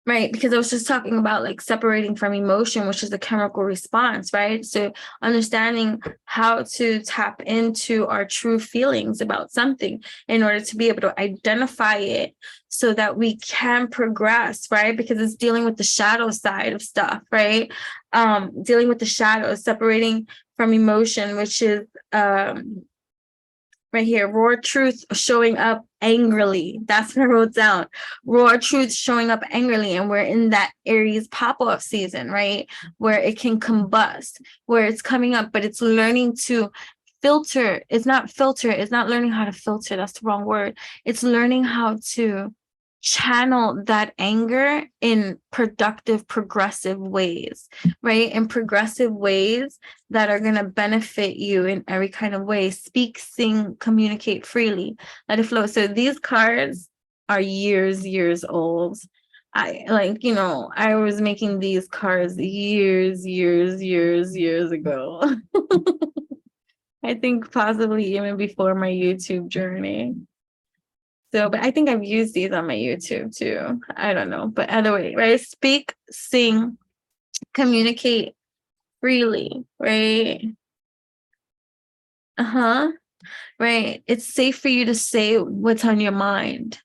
A: right, because I was just talking about like separating from emotion, which is a chemical response, right? So understanding how to tap into our true feelings about something in order to be able to identify it so that we can progress, right? Because it's dealing with the shadow side of stuff, right? Dealing with the shadows, separating from emotion, which is right here, raw truth showing up angrily. That's what I wrote down. Raw truth showing up angrily. And we're in that Aries pop-off season, right? Where it can combust, where it's coming up, but it's learning to filter. It's not filter. It's not learning how to filter. That's the wrong word. It's learning how to channel that anger in productive, progressive ways, right? In progressive ways that are going to benefit you in every kind of way. Speak, sing, communicate freely, let it flow. So these cards are years old. I was making these cards years ago. I think possibly even before my YouTube journey. So, but I think I've used these on my YouTube too. I don't know. But either way, right? Speak, sing, communicate freely, right? Uh-huh. Right. It's safe for you to say what's on your mind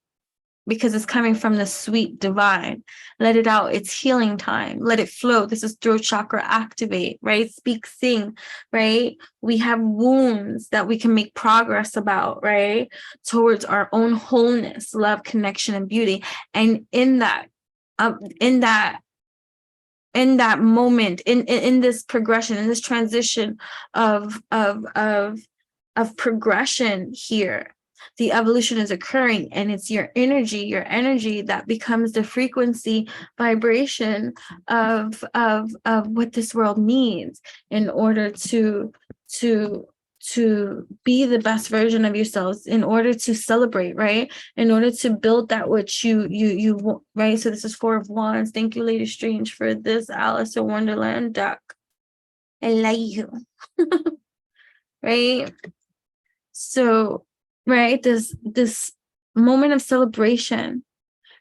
A: because it's coming from the sweet divine. Let it out. It's healing time. Let it flow. This is throat chakra activate, right? Speak, sing, right? We have wounds that we can make progress about, right? Towards our own wholeness, love, connection, and beauty. And in that, in that moment, in this progression, in this transition of progression here, the evolution is occurring, and it's your energy that becomes the frequency vibration of what this world needs in order to be the best version of yourselves, in order to celebrate, right? In order to build that which you want, right? So this is Four of Wands. Thank you, Lady Strange, for this Alice in Wonderland deck. I like you. Right? So, right, this moment of celebration,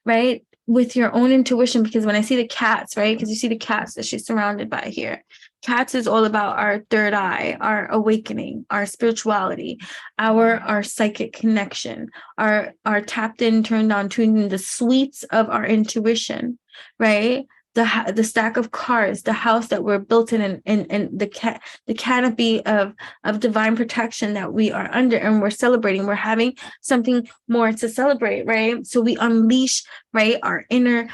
A: right, with your own intuition, because when I see the cats, right, because you see the cats that she's surrounded by here, cats is all about our third eye, our awakening, our spirituality, our psychic connection, our tapped in, turned on, tuned in, the sweets of our intuition, right? The stack of cards, the house that we're built in, and the canopy of divine protection that we are under, and we're celebrating. We're having something more to celebrate, right? So we unleash, right, our inner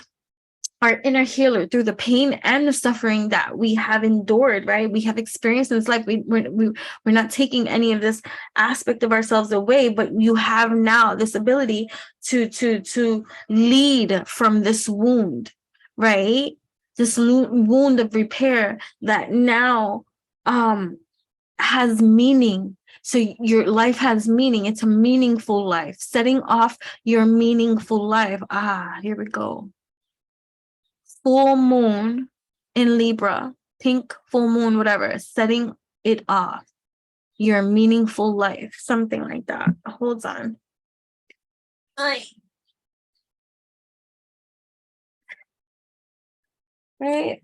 A: healer through the pain and the suffering that we have endured, right? We have experienced in this life. We're not taking any of this aspect of ourselves away, but you have now this ability to lead from this wound, right? This wound of repair that now has meaning. So your life has meaning. It's a meaningful life. Setting off your meaningful life. Here we go. Full moon in Libra, pink full moon, whatever, setting it off. Your meaningful life, something like that. Hold on. Right.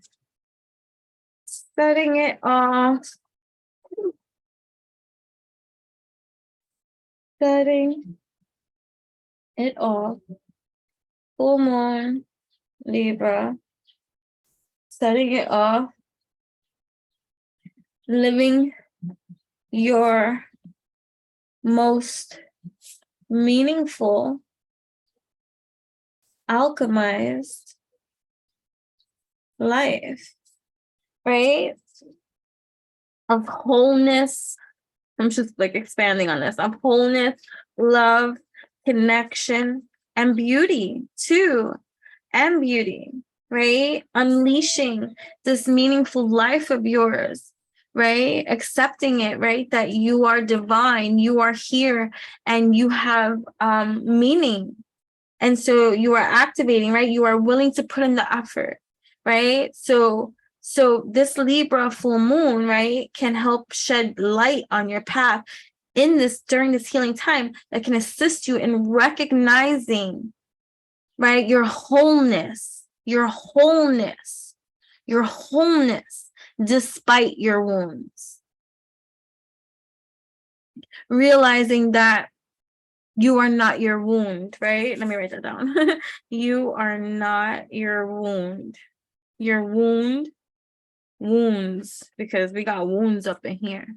A: Setting it off. Setting it off. Full moon, Libra. Setting it off. Living your most meaningful, alchemized life, right? Of wholeness. I'm just like expanding on this, of wholeness, love, connection, and beauty too. And beauty, right? Unleashing this meaningful life of yours, right? Accepting it, right? That you are divine, you are here, and you have meaning. And so you are activating, right? You are willing to put in the effort, right? So this Libra full moon, right, can help shed light on your path during this healing time, that can assist you in recognizing, right, your wholeness, despite your wounds. Realizing that you are not your wound, right? Let me write that down. You are not your wound. Your wounds, because we got wounds up in here,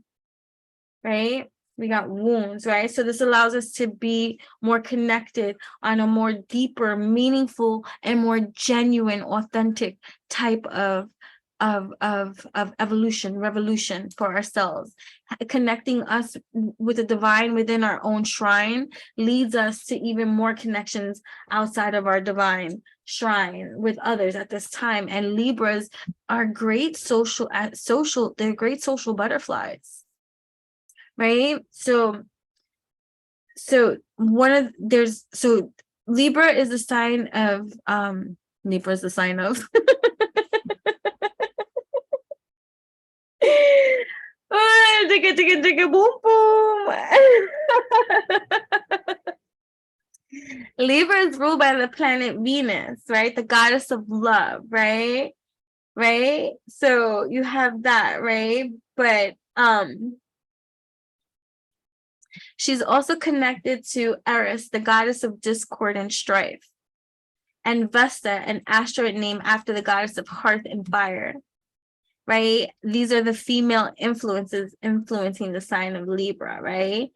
A: right? We got wounds, right? So this allows us to be more connected on a more deeper, meaningful, and more genuine, authentic type of evolution, revolution for ourselves. Connecting us with the divine within our own shrine leads us to even more connections outside of our divine shrine with others at this time. And Libras are great they're great social butterflies, right? So Libra is a sign of Libra is the sign of boom boom. Libra is ruled by the planet Venus, right? The goddess of love, right? Right? So you have that, right? But she's also connected to Eris, the goddess of discord and strife, and Vesta, an asteroid named after the goddess of hearth and fire, right? These are the female influences influencing the sign of Libra, right?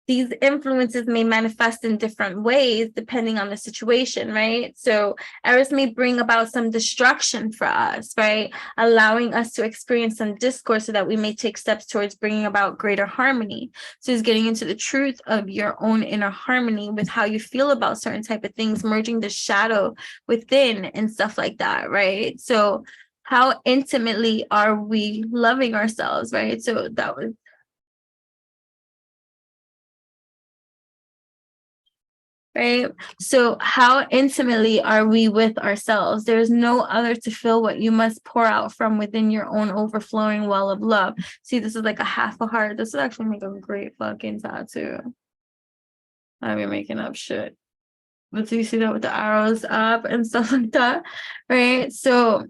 A: These influences may manifest in different ways depending on the situation, right? So Eris may bring about some destruction for us, right? Allowing us to experience some discord so that we may take steps towards bringing about greater harmony. So it's getting into the truth of your own inner harmony with how you feel about certain type of things, merging the shadow within and stuff like that, right? So how intimately are we loving ourselves, right? So that was right? So how intimately are we with ourselves? There's no other to fill what you must pour out from within your own overflowing well of love. See, this is like a half a heart. This would actually make a great fucking tattoo. I've been making up shit. But do you see that with the arrows up and stuff like that? Right? So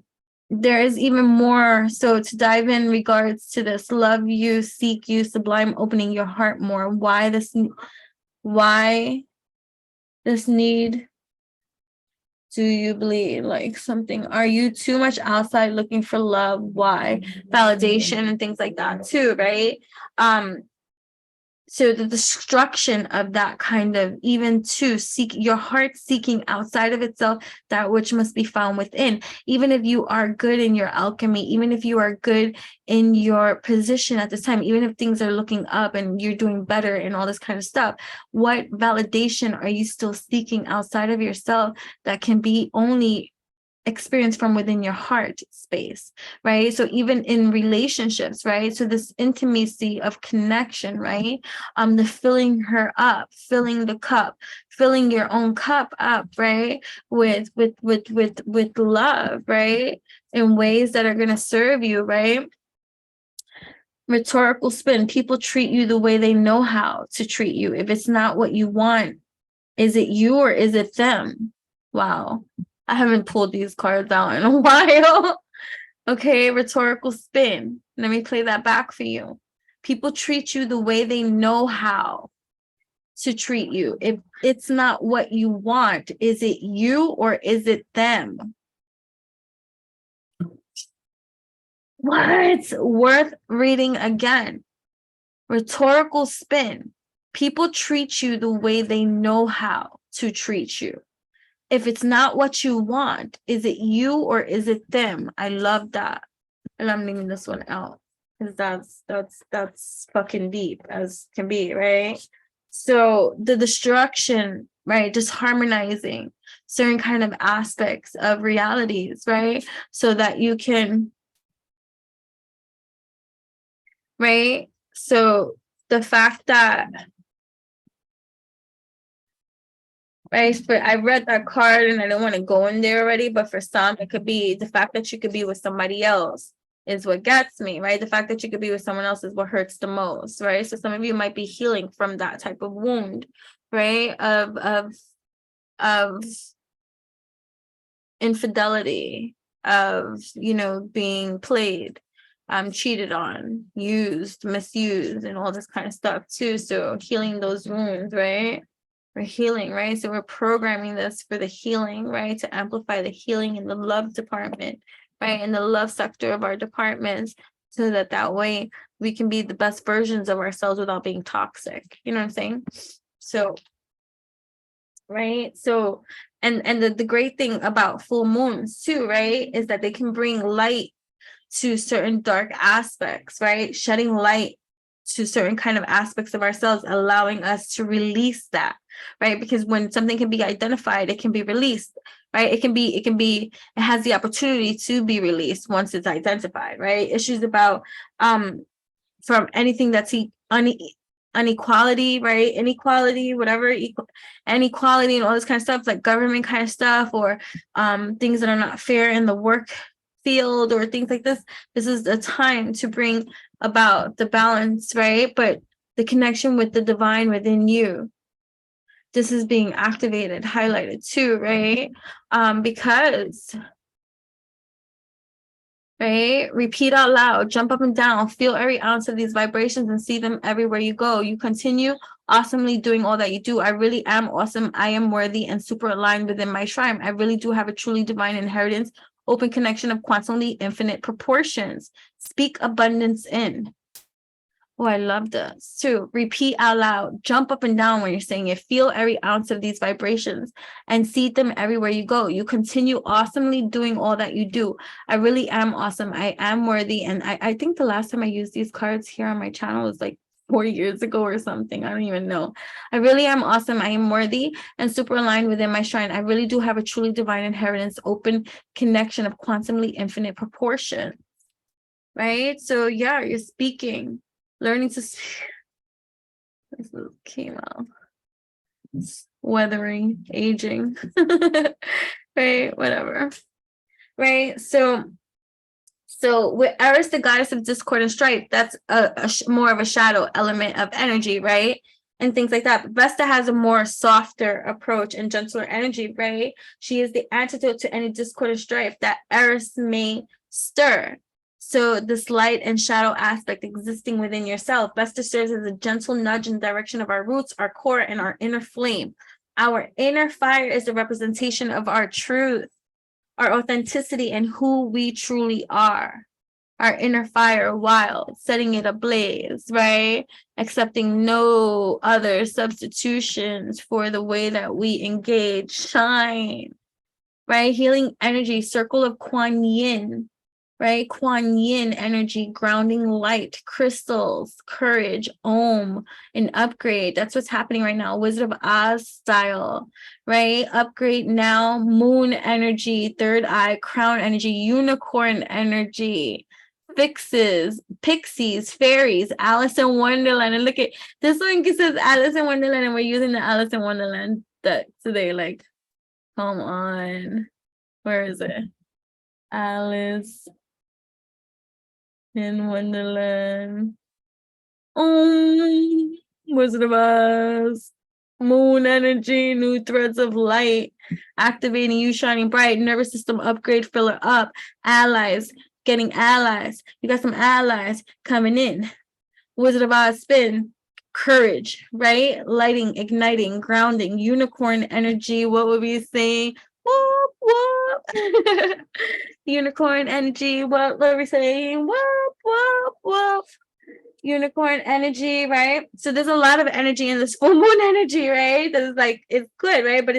A: there is even more. So to dive in regards to this, love you, seek you, sublime, opening your heart more. Why this need? Do you believe like something? Are you too much outside looking for love? Why? Validation and things like that too, right? So the destruction of that kind of, even to seek your heart seeking outside of itself, that which must be found within. Even if you are good in your alchemy, even if you are good in your position at this time, even if things are looking up and you're doing better and all this kind of stuff, what validation are you still seeking outside of yourself that can be only experience from within your heart space, right? So even in relationships, right? So this intimacy of connection, right? The filling her up, filling the cup, filling your own cup up, right? With love, right? In ways that are going to serve you, right? Rhetorical spin. People treat you the way they know how to treat you. If it's not what you want, is it you or is it them? Wow. I haven't pulled these cards out in a while. Okay, rhetorical spin. Let me play that back for you. People treat you the way they know how to treat you. If it's not what you want, is it you or is it them? What? Worth reading again. Rhetorical spin. People treat you the way they know how to treat you. If it's not what you want, is it you or is it them? I love that. And I'm leaving this one out because that's fucking deep as can be, right? So the destruction, right? Just harmonizing certain kind of aspects of realities, right? So that you can, right? So the fact that, right, but I read that card and I don't want to go in there already, but for some, it could be the fact that you could be with somebody else is what gets me, right? The fact that you could be with someone else is what hurts the most, right? So some of you might be healing from that type of wound, right? Of infidelity, of, being played, cheated on, used, misused, and all this kind of stuff too. So healing those wounds, right? We're healing, right? So we're programming this for the healing, right? To amplify the healing in the love department, right? In the love sector of our departments, so that way we can be the best versions of ourselves without being toxic. You know what I'm saying? So, right? So, and the great thing about full moons too, right? Is that they can bring light to certain dark aspects, right? Shedding light to certain kind of aspects of ourselves, allowing us to release that, right? Because when something can be identified, it can be released, right? It has the opportunity to be released once it's identified, right? Issues about from anything that's inequality, right? Inequality, whatever, inequality and all this kind of stuff, like government kind of stuff, or things that are not fair in the work field or things like this. This is the time to bring about the balance, right? But the connection with the divine within you, this is being activated, highlighted too, right? Because, right? Repeat out loud, jump up and down, feel every ounce of these vibrations and see them everywhere you go. You continue awesomely doing all that you do. I really am awesome. I am worthy and super aligned within my shrine. I really do have a truly divine inheritance, open connection of quantumly infinite proportions. Speak abundance in. Oh, I love this too. Repeat out loud, jump up and down when you're saying it. Feel every ounce of these vibrations and see them everywhere you go. You continue awesomely doing all that you do. I really am awesome. I am worthy. And I think the last time I used these cards here on my channel was like 4 years ago or something. I don't even know. I really am awesome. I am worthy and super aligned within my shrine. I really do have a truly divine inheritance, open connection of quantumly infinite proportion. Right? So yeah, you're speaking. Learning to speak. This came out. Weathering, aging. Right, whatever. Right. So with Eris, the goddess of discord and strife, that's more of a shadow element of energy, right? And things like that. But Vesta has a more softer approach and gentler energy, right? She is the antidote to any discord and strife that Eris may stir. So this light and shadow aspect existing within yourself, Vesta serves as a gentle nudge in the direction of our roots, our core, and our inner flame. Our inner fire is the representation of our truth, our authenticity, and who we truly are. Our inner fire wild, setting it ablaze, right? Accepting no other substitutions for the way that we engage, shine, right? Healing energy, circle of Kuan Yin, right? Kuan Yin energy, grounding light, crystals, courage, Om, and upgrade. That's what's happening right now. Wizard of Oz style, right? Upgrade now, moon energy, third eye, crown energy, unicorn energy, fixes, pixies, fairies, Alice in Wonderland. And look at this one, it says Alice in Wonderland, and we're using the Alice in Wonderland deck today. Like, come on. Where is it? Alice in Wonderland. Wizard of Oz. Moon energy, new threads of light, activating you, shining bright, nervous system upgrade, filler up, allies, getting allies. You got some allies coming in. Wizard of Oz spin, courage, right? Lighting, igniting, grounding, unicorn energy. What would we say? Whoop, whoop. Unicorn energy. What were we saying? Whoop, whoop, whoop. Unicorn energy, right? So there's a lot of energy in this full moon energy, right? That is like, it's good, right? But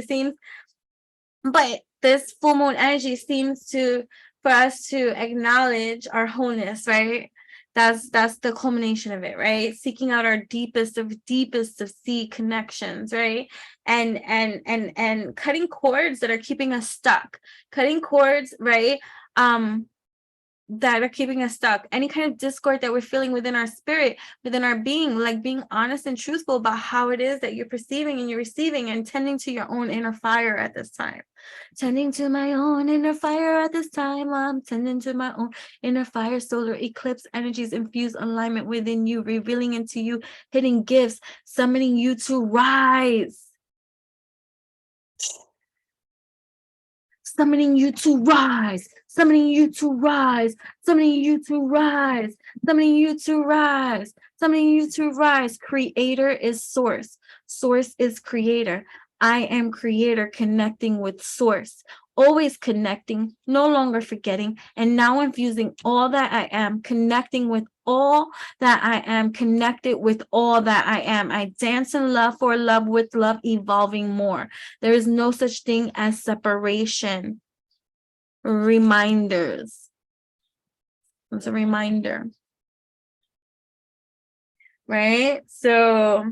A: this full moon energy seems for us to acknowledge our wholeness, right? That's the culmination of it, right? Seeking out our deepest of sea connections, right? And cutting cords that are keeping us stuck, cutting cords, right? That are keeping us stuck, any kind of discord that we're feeling within our spirit, within our being, like being honest and truthful about how it is that you're perceiving and you're receiving, and tending to your own inner fire at this time. Tending to my own inner fire at this time. I'm tending to my own inner fire. Solar eclipse energies infuse alignment within you, revealing into you hidden gifts, summoning you to rise. Summoning you to rise, summoning you to rise, summoning you to rise, summoning you to rise, summoning you to rise. Creator is source. Source is creator. I am creator, connecting with source. Always connecting, no longer forgetting, and now infusing all that I am, connecting with all that I am, connected with all that I am. I dance in love, for love, with love, evolving more. There is no such thing as separation. Reminders. It's a reminder. Right? So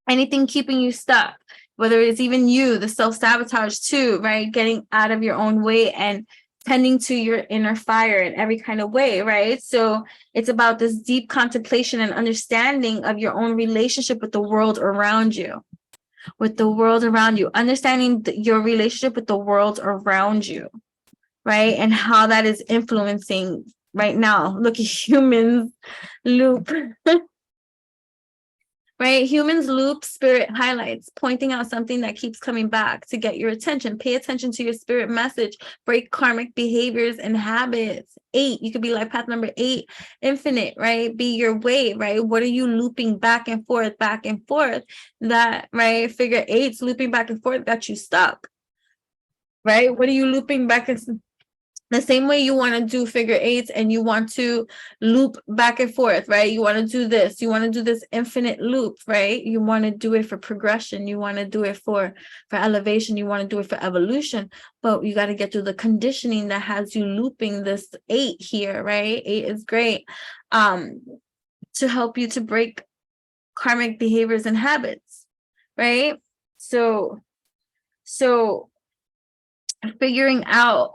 A: anything keeping you stuck, whether it's even you, the self-sabotage too, right? Getting out of your own way and tending to your inner fire in every kind of way, right? So it's about this deep contemplation and understanding of your own relationship with the world around you, understanding your relationship with the world around you, right? And how that is influencing right now. Look at humans loop. Right? Humans loop, spirit highlights, pointing out something that keeps coming back to get your attention. Pay attention to your spirit message. Break karmic behaviors and habits. 8, you could be life path number 8, infinite, right? Be your way, right? What are you looping back and forth? That, right? Figure 8's looping back and forth got you stuck, right? What are you looping back and the same way you want to do figure 8s and you want to loop back and forth, right? You want to do this. You want to do this infinite loop, right? You want to do it for progression. You want to do it for elevation. You want to do it for evolution. But you got to get through the conditioning that has you looping this 8 here, right? 8 is great to help you to break karmic behaviors and habits, right? So figuring out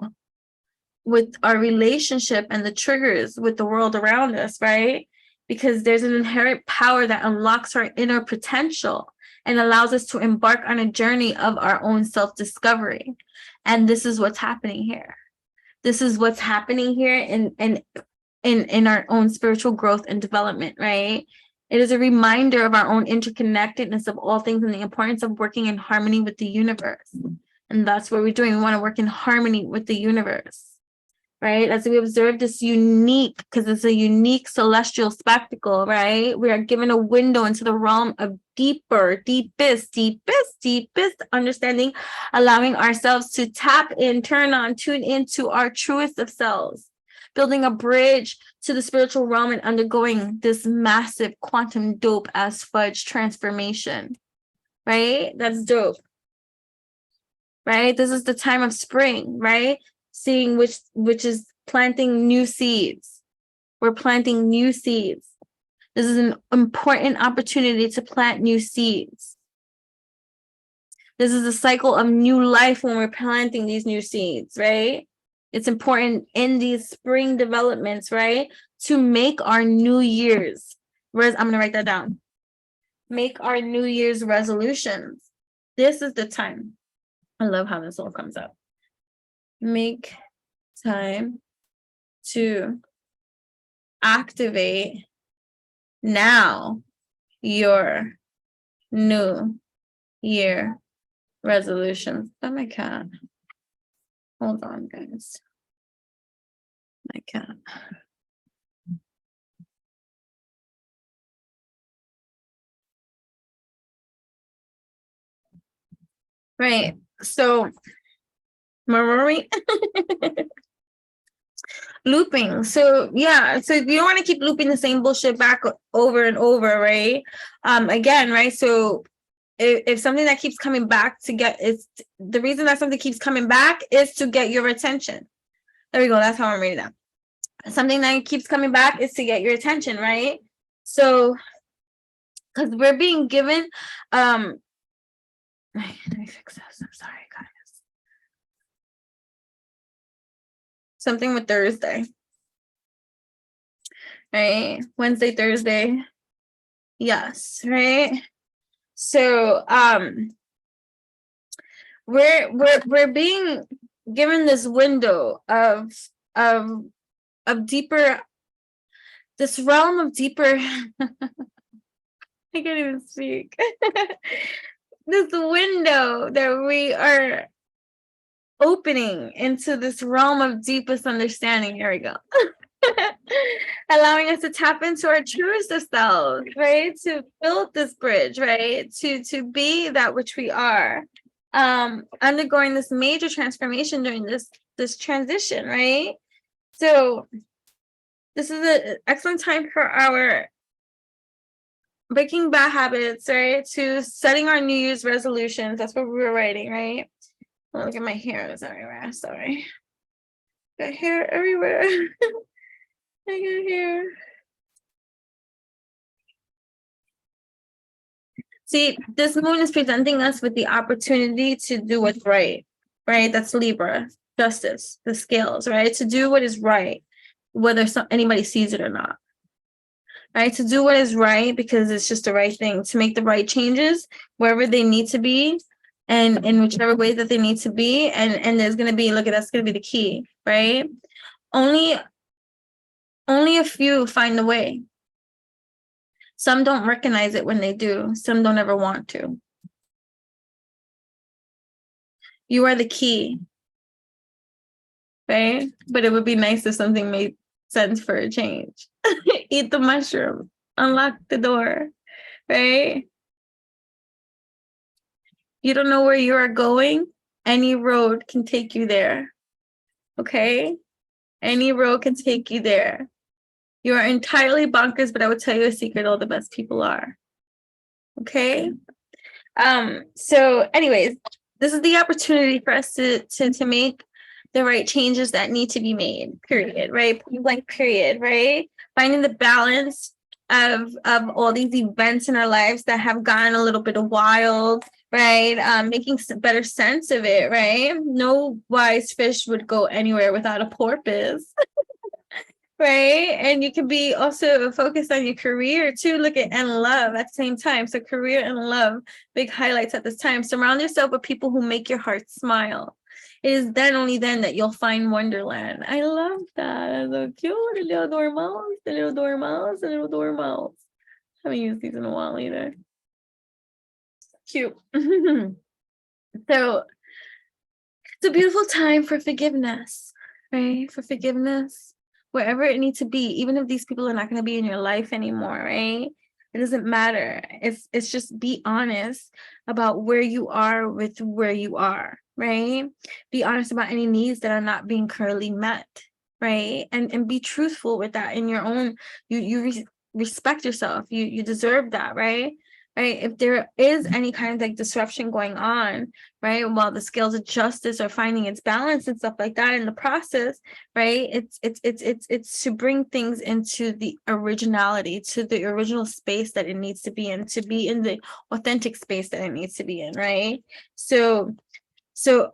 A: with our relationship and the triggers with the world around us, right? Because there's an inherent power that unlocks our inner potential and allows us to embark on a journey of our own self-discovery. And this is what's happening here. This is what's happening here in our own spiritual growth and development, right? It is a reminder of our own interconnectedness of all things and the importance of working in harmony with the universe. And that's what we're doing. We want to work in harmony with the universe. Right? As we observe this unique, because it's a unique celestial spectacle, right? We are given a window into the realm of deepest understanding, allowing ourselves to tap in, turn on, tune into our truest of selves, building a bridge to the spiritual realm and undergoing this massive quantum dope as fudge transformation, right? That's dope, right? This is the time of spring, right? Seeing which is planting new seeds. We're planting new seeds. This is an important opportunity to plant new seeds. This is a cycle of new life when we're planting these new seeds, right? It's important in these spring developments, right? To make our New Year's. I'm going to write that down. Make our New Year's resolutions. This is the time. I love how this all comes up. Make time to activate now your New Year resolutions. Oh, my cat. Hold on, guys. My cat. Right. So, Marie. Looping. So yeah, so you don't want to keep looping the same bullshit back over and over, right? Again, right? So if something that keeps coming back it's the reason that something keeps coming back is to get your attention. There we go. That's how I'm reading that. Something that keeps coming back is to get your attention, right? So because we're being given let me fix this. I'm sorry, guys. Something with Thursday. Right? Wednesday, Thursday. Yes, right? So we're being given this window of deeper, this realm of deeper I can't even speak. This window that we are opening into this realm of deepest understanding. Here we go. Allowing us to tap into our truest selves, right? To build this bridge, right? To be that which we are. Undergoing this major transformation during this transition, right? So this is an excellent time for our breaking bad habits, right? To setting our New Year's resolutions. That's what we were writing, right? Oh, look at my hair. It's everywhere. Sorry. Got hair everywhere. I got hair. See, this moon is presenting us with the opportunity to do what's right, right? That's Libra. justice, the scales, right? To do what is right, whether anybody sees it or not, right? To do what is right because it's just the right thing, to make the right changes wherever they need to be and in whichever way that they need to be. And there's going to be, look at that's going to be the key, right? Only a few find the way. Some don't recognize it when they do. Some don't ever want to. You are the key, right? But it would be nice if something made sense for a change. Eat the mushroom, unlock the door, right? You don't know where you are going. Any road can take you there, okay? Any road can take you there. You are entirely bonkers, but I would tell you a secret, all the best people are, okay? So anyways, this is the opportunity for us to make the right changes that need to be made, period, right? Like period, right? Finding the balance of all these events in our lives that have gotten a little bit wild, right? Making better sense of it, right? No wise fish would go anywhere without a porpoise. Right. And you can be also focused on your career too. Look at and love at the same time. So career and love, big highlights at this time. Surround yourself with people who make your heart smile. It is then only then that you'll find wonderland. I love that. So cute. The little dormouse, the little dormouse, the little dormouse. I haven't used these in a while either. Cute. So it's a beautiful time for forgiveness, right? For forgiveness. Wherever it needs to be, even if these people are not going to be in your life anymore, right? It doesn't matter. It's just be honest about where you are with where you are, right? Be honest about any needs that are not being currently met, right? And be truthful with that in your own, you respect yourself. You deserve that, right? Right. If there is any kind of like disruption going on, right, while the scales of justice are finding its balance and stuff like that in the process, right, it's to bring things into the originality, to the original space that it needs to be in, to be in the authentic space that it needs to be in, right? So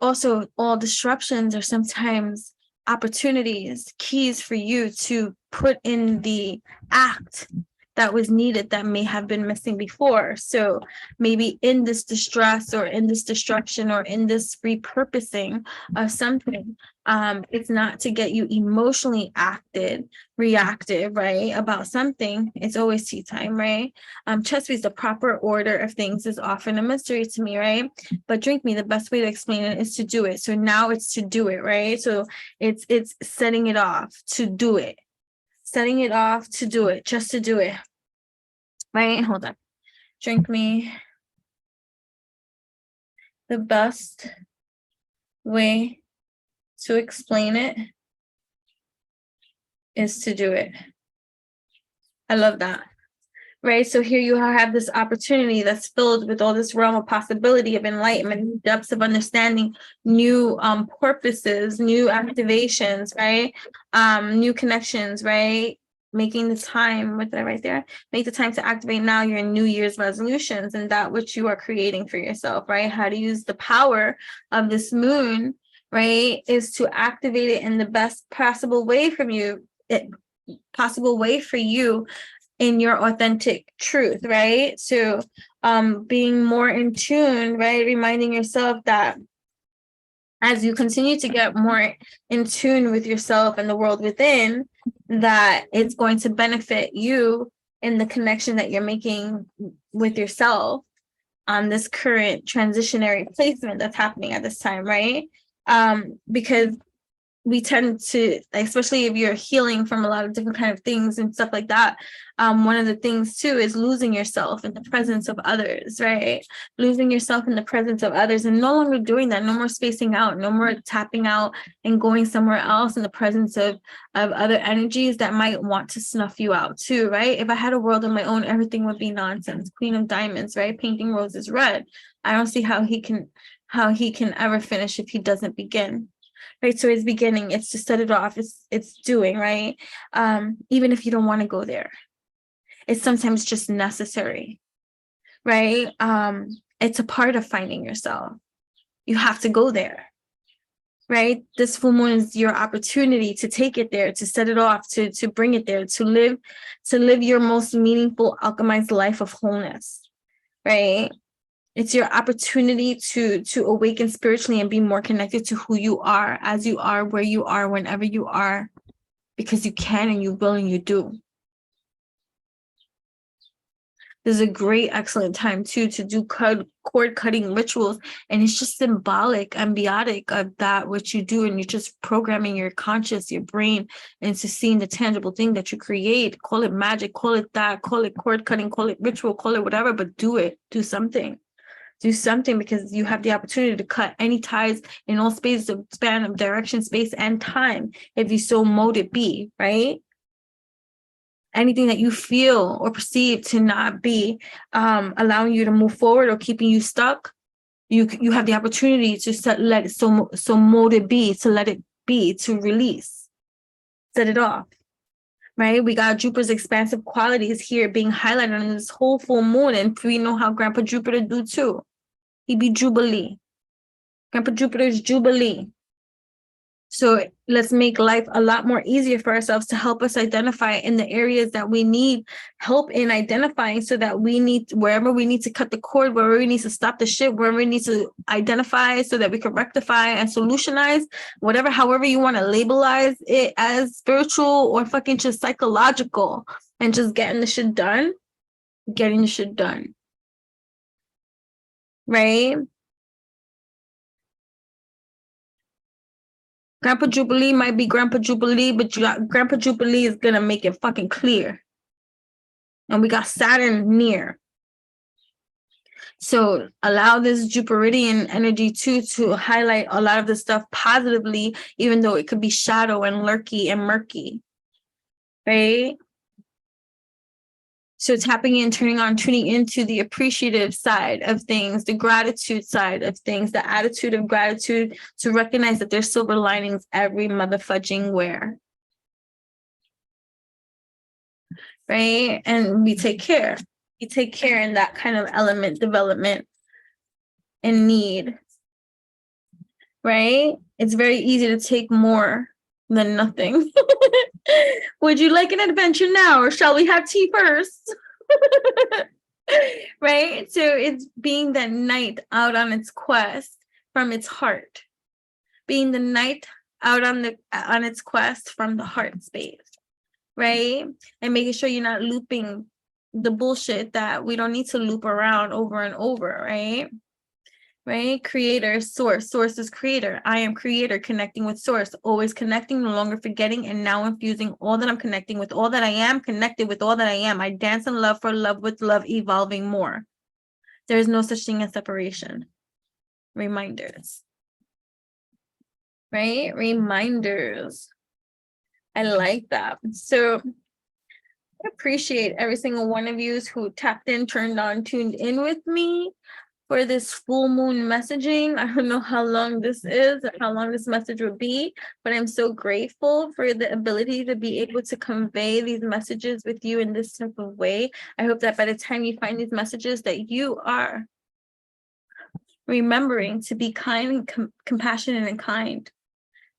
A: also all disruptions are sometimes opportunities, keys for you to put in the act that was needed that may have been missing before. So maybe in this distress or in this destruction or in this repurposing of something, it's not to get you emotionally reactive, right, about something. It's always tea time, right? Trust me, the proper order of things is often a mystery to me, right? But drink me, the best way to explain it is to do it. So now it's to do it, right? So it's setting it off to do it. Setting it off to do it, just to do it. Right? Hold on. Drink me. The best way to explain it is to do it. I love that. Right? So here you have this opportunity that's filled with all this realm of possibility of enlightenment, depths of understanding, new purposes, new activations, right? New connections, right? Making the time with that right there, make the time to activate now your New Year's resolutions and that which you are creating for yourself, right? How to use the power of this moon, right, is to activate it in the best possible way from you, possible way for you in your authentic truth, right? So being more in tune, right? Reminding yourself that as you continue to get more in tune with yourself and the world within, that it's going to benefit you in the connection that you're making with yourself on this current transitionary placement that's happening at this time, right? Because we tend to, especially if you're healing from a lot of different kind of things and stuff like that, one of the things too is losing yourself in the presence of others, right? Losing yourself in the presence of others and no longer doing that, no more spacing out, no more tapping out and going somewhere else in the presence of other energies that might want to snuff you out too, right? If I had a world of my own, everything would be nonsense. Queen of Diamonds, right? Painting roses red. I don't see how he can ever finish if he doesn't begin. Right, so it's beginning, it's to set it off, it's doing, right? Even if you don't want to go there, it's sometimes just necessary, right? It's a part of finding yourself. You have to go there, right? This full moon is your opportunity to take it there, to set it off, to bring it there, to live your most meaningful, alchemized life of wholeness, right? It's your opportunity to awaken spiritually and be more connected to who you are, as you are, where you are, whenever you are, because you can and you will and you do. This is a great, excellent time too to do cord cutting rituals, and it's just symbolic and biotic of that what you do, and you're just programming your conscious, your brain, into seeing the tangible thing that you create. Call it magic, call it that, call it cord cutting, call it ritual, call it whatever, but do it. Do something. Do something, because you have the opportunity to cut any ties in all spaces of span of direction, space, and time, if you so mote it be, right? Anything that you feel or perceive to not be allowing you to move forward or keeping you stuck, you have the opportunity to let it so mote it be, to let it be, to release, set it off, right? We got Jupiter's expansive qualities here being highlighted in this whole full moon, and we know how Grandpa Jupiter do too. He be Jubilee. Grandpa Jupiter is Jubilee. So let's make life a lot more easier for ourselves, to help us identify in the areas that we need help in identifying, so that wherever we need to cut the cord, wherever we need to stop the shit, wherever we need to identify so that we can rectify and solutionize, however you want to labelize it, as spiritual or fucking just psychological, and just getting the shit done, right? Grandpa Jubilee might be Grandpa Jubilee, but Grandpa Jubilee is going to make it fucking clear. And we got Saturn near. So allow this Jupiterian energy too to highlight a lot of the stuff positively, even though it could be shadow and lurky and murky, right? So tapping in, tuning into the appreciative side of things, the gratitude side of things, the attitude of gratitude, to recognize that there's silver linings every motherfudging where. Right? And we take care. We take care in that kind of element development and need. Right? It's very easy to take more than nothing. Would you like an adventure now, or shall we have tea first? Right? So it's being that knight out on its quest from its heart. Being the knight out on its quest from the heart space. Right? And making sure you're not looping the bullshit that we don't need to loop around over and over, right? Right? Creator, source is creator. I am creator, connecting with source, always connecting, no longer forgetting, and now infusing all that I'm connecting with, all that I am, connected with all that I am. I dance in love for love with love, evolving more. There is no such thing as separation. Reminders. Right? Reminders. I like that. So I appreciate every single one of you who tapped in, turned on, tuned in with me for this full moon messaging. I don't know how long this is or how long this message will be, but I'm so grateful for the ability to be able to convey these messages with you in this type of way. I hope that by the time you find these messages, that you are remembering to be kind and compassionate and kind.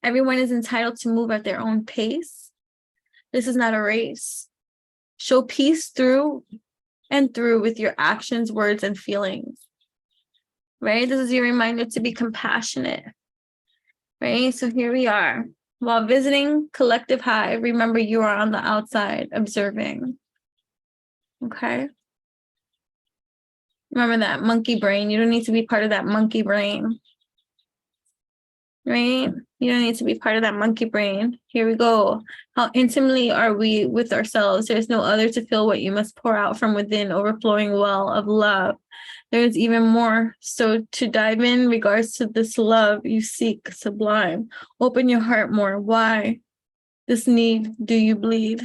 A: Everyone is entitled to move at their own pace. This is not a race. Show peace through and through with your actions, words, and feelings. Right? This is your reminder to be compassionate. Right? So here we are. While visiting Collective Hive, remember you are on the outside observing. Okay? Remember that monkey brain. You don't need to be part of that monkey brain. Right? You don't need to be part of that monkey brain. Here we go. How intimately are we with ourselves? There's no other to feel what you must pour out from within, overflowing well of love. There's even more. So to dive in regards to this love you seek sublime, open your heart more. Why? This need, do you bleed?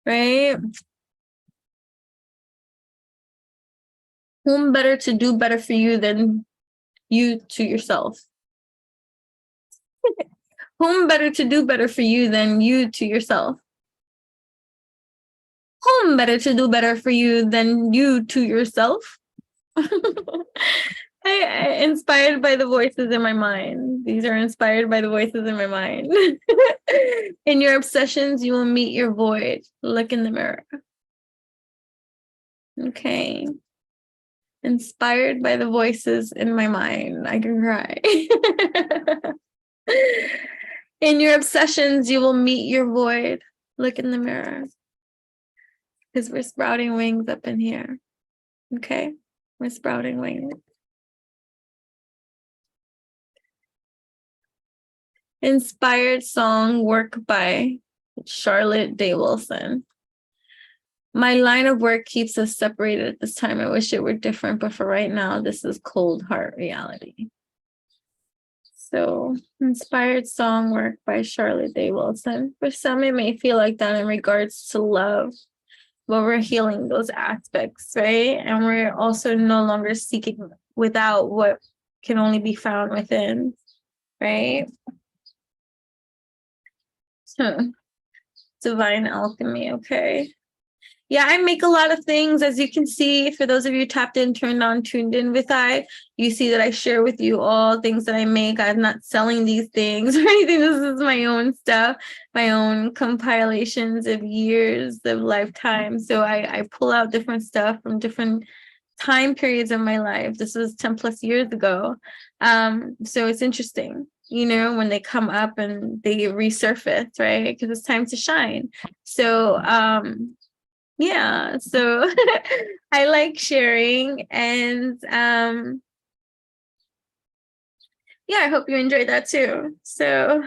A: Right? Whom better to do better for you than you to yourself? Whom better to do better for you than you to yourself? Whom better to do better for you than you to yourself? I inspired by the voices in my mind. These are inspired by the voices in my mind. In your obsessions, you will meet your void. Look in the mirror. Okay. Inspired by the voices in my mind. I can cry. In your obsessions, you will meet your void. Look in the mirror. Because we're sprouting wings up in here. Okay? We're sprouting wings. Inspired song, work by Charlotte Day Wilson. My line of work keeps us separated at this time. I wish it were different, but for right now, this is cold heart reality. So, inspired song, work by Charlotte Day Wilson. For some, it may feel like that in regards to love, but we're healing those aspects, right? And we're also no longer seeking without what can only be found within, right? Divine alchemy, okay. Yeah, I make a lot of things, as you can see. For those of you tapped in, turned on, tuned in with you see that I share with you all things that I make. I'm not selling these things or anything. This is my own stuff, my own compilations of years of lifetime. So I pull out different stuff from different time periods of my life. This was 10 plus years ago. So it's interesting, you know, when they come up and they resurface, right? Because it's time to shine. So yeah, so I like sharing, and yeah, I hope you enjoyed that too. So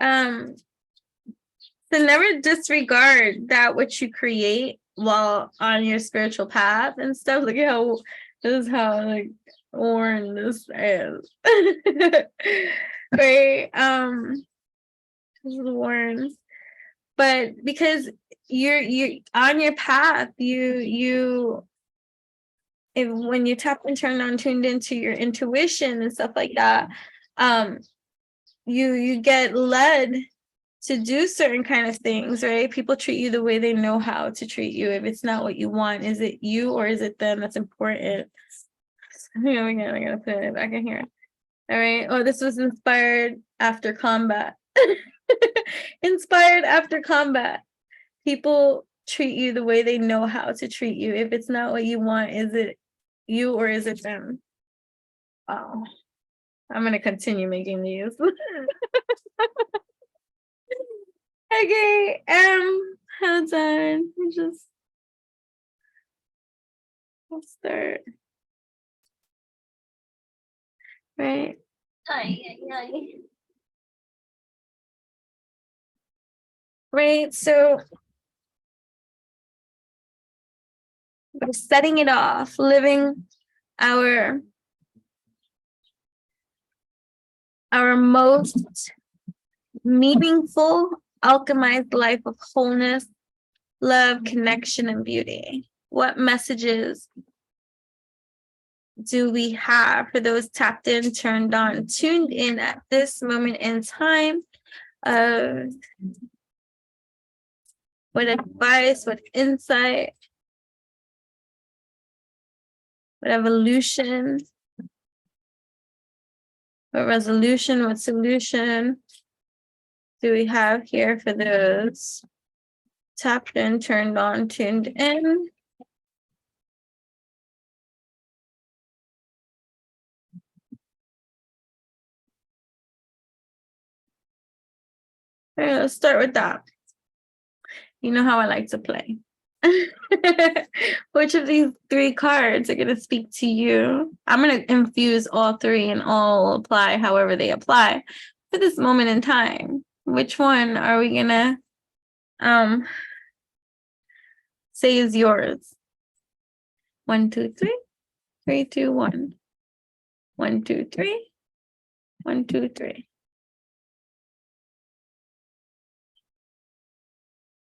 A: so never disregard that which you create while on your spiritual path and stuff. Look at how this is how like worn this is. Right? This is worn. But because you're on your path, when you tap and turn on, tuned into your intuition and stuff like that, you get led to do certain kind of things, right? People treat you the way they know how to treat you. If it's not what you want, is it you or is it them? That's important. Again, I gotta put it back in here. All right. Oh, this was inspired after combat. Inspired after combat. People treat you the way they know how to treat you. If it's not what you want, is it you or is it them? Oh, I'm gonna continue making these. Okay, hold on. I'll start. Right. Right. So we're setting it off, living our most meaningful, alchemized life of wholeness, love, connection, and beauty. What messages do we have for those tapped in, turned on, tuned in at this moment in time? What advice, what insight, what evolution, what resolution, what solution do we have here for those tapped in, turned on, tuned in? All right, let's start with that. You know how I like to play. Which of these three cards are going to speak to you? I'm going to infuse all three and all apply however they apply for this moment in time. Which one are we going to say is yours? 1, 2, 3. 3, 2, 1. 1, 2, 3. 1, 2, 3.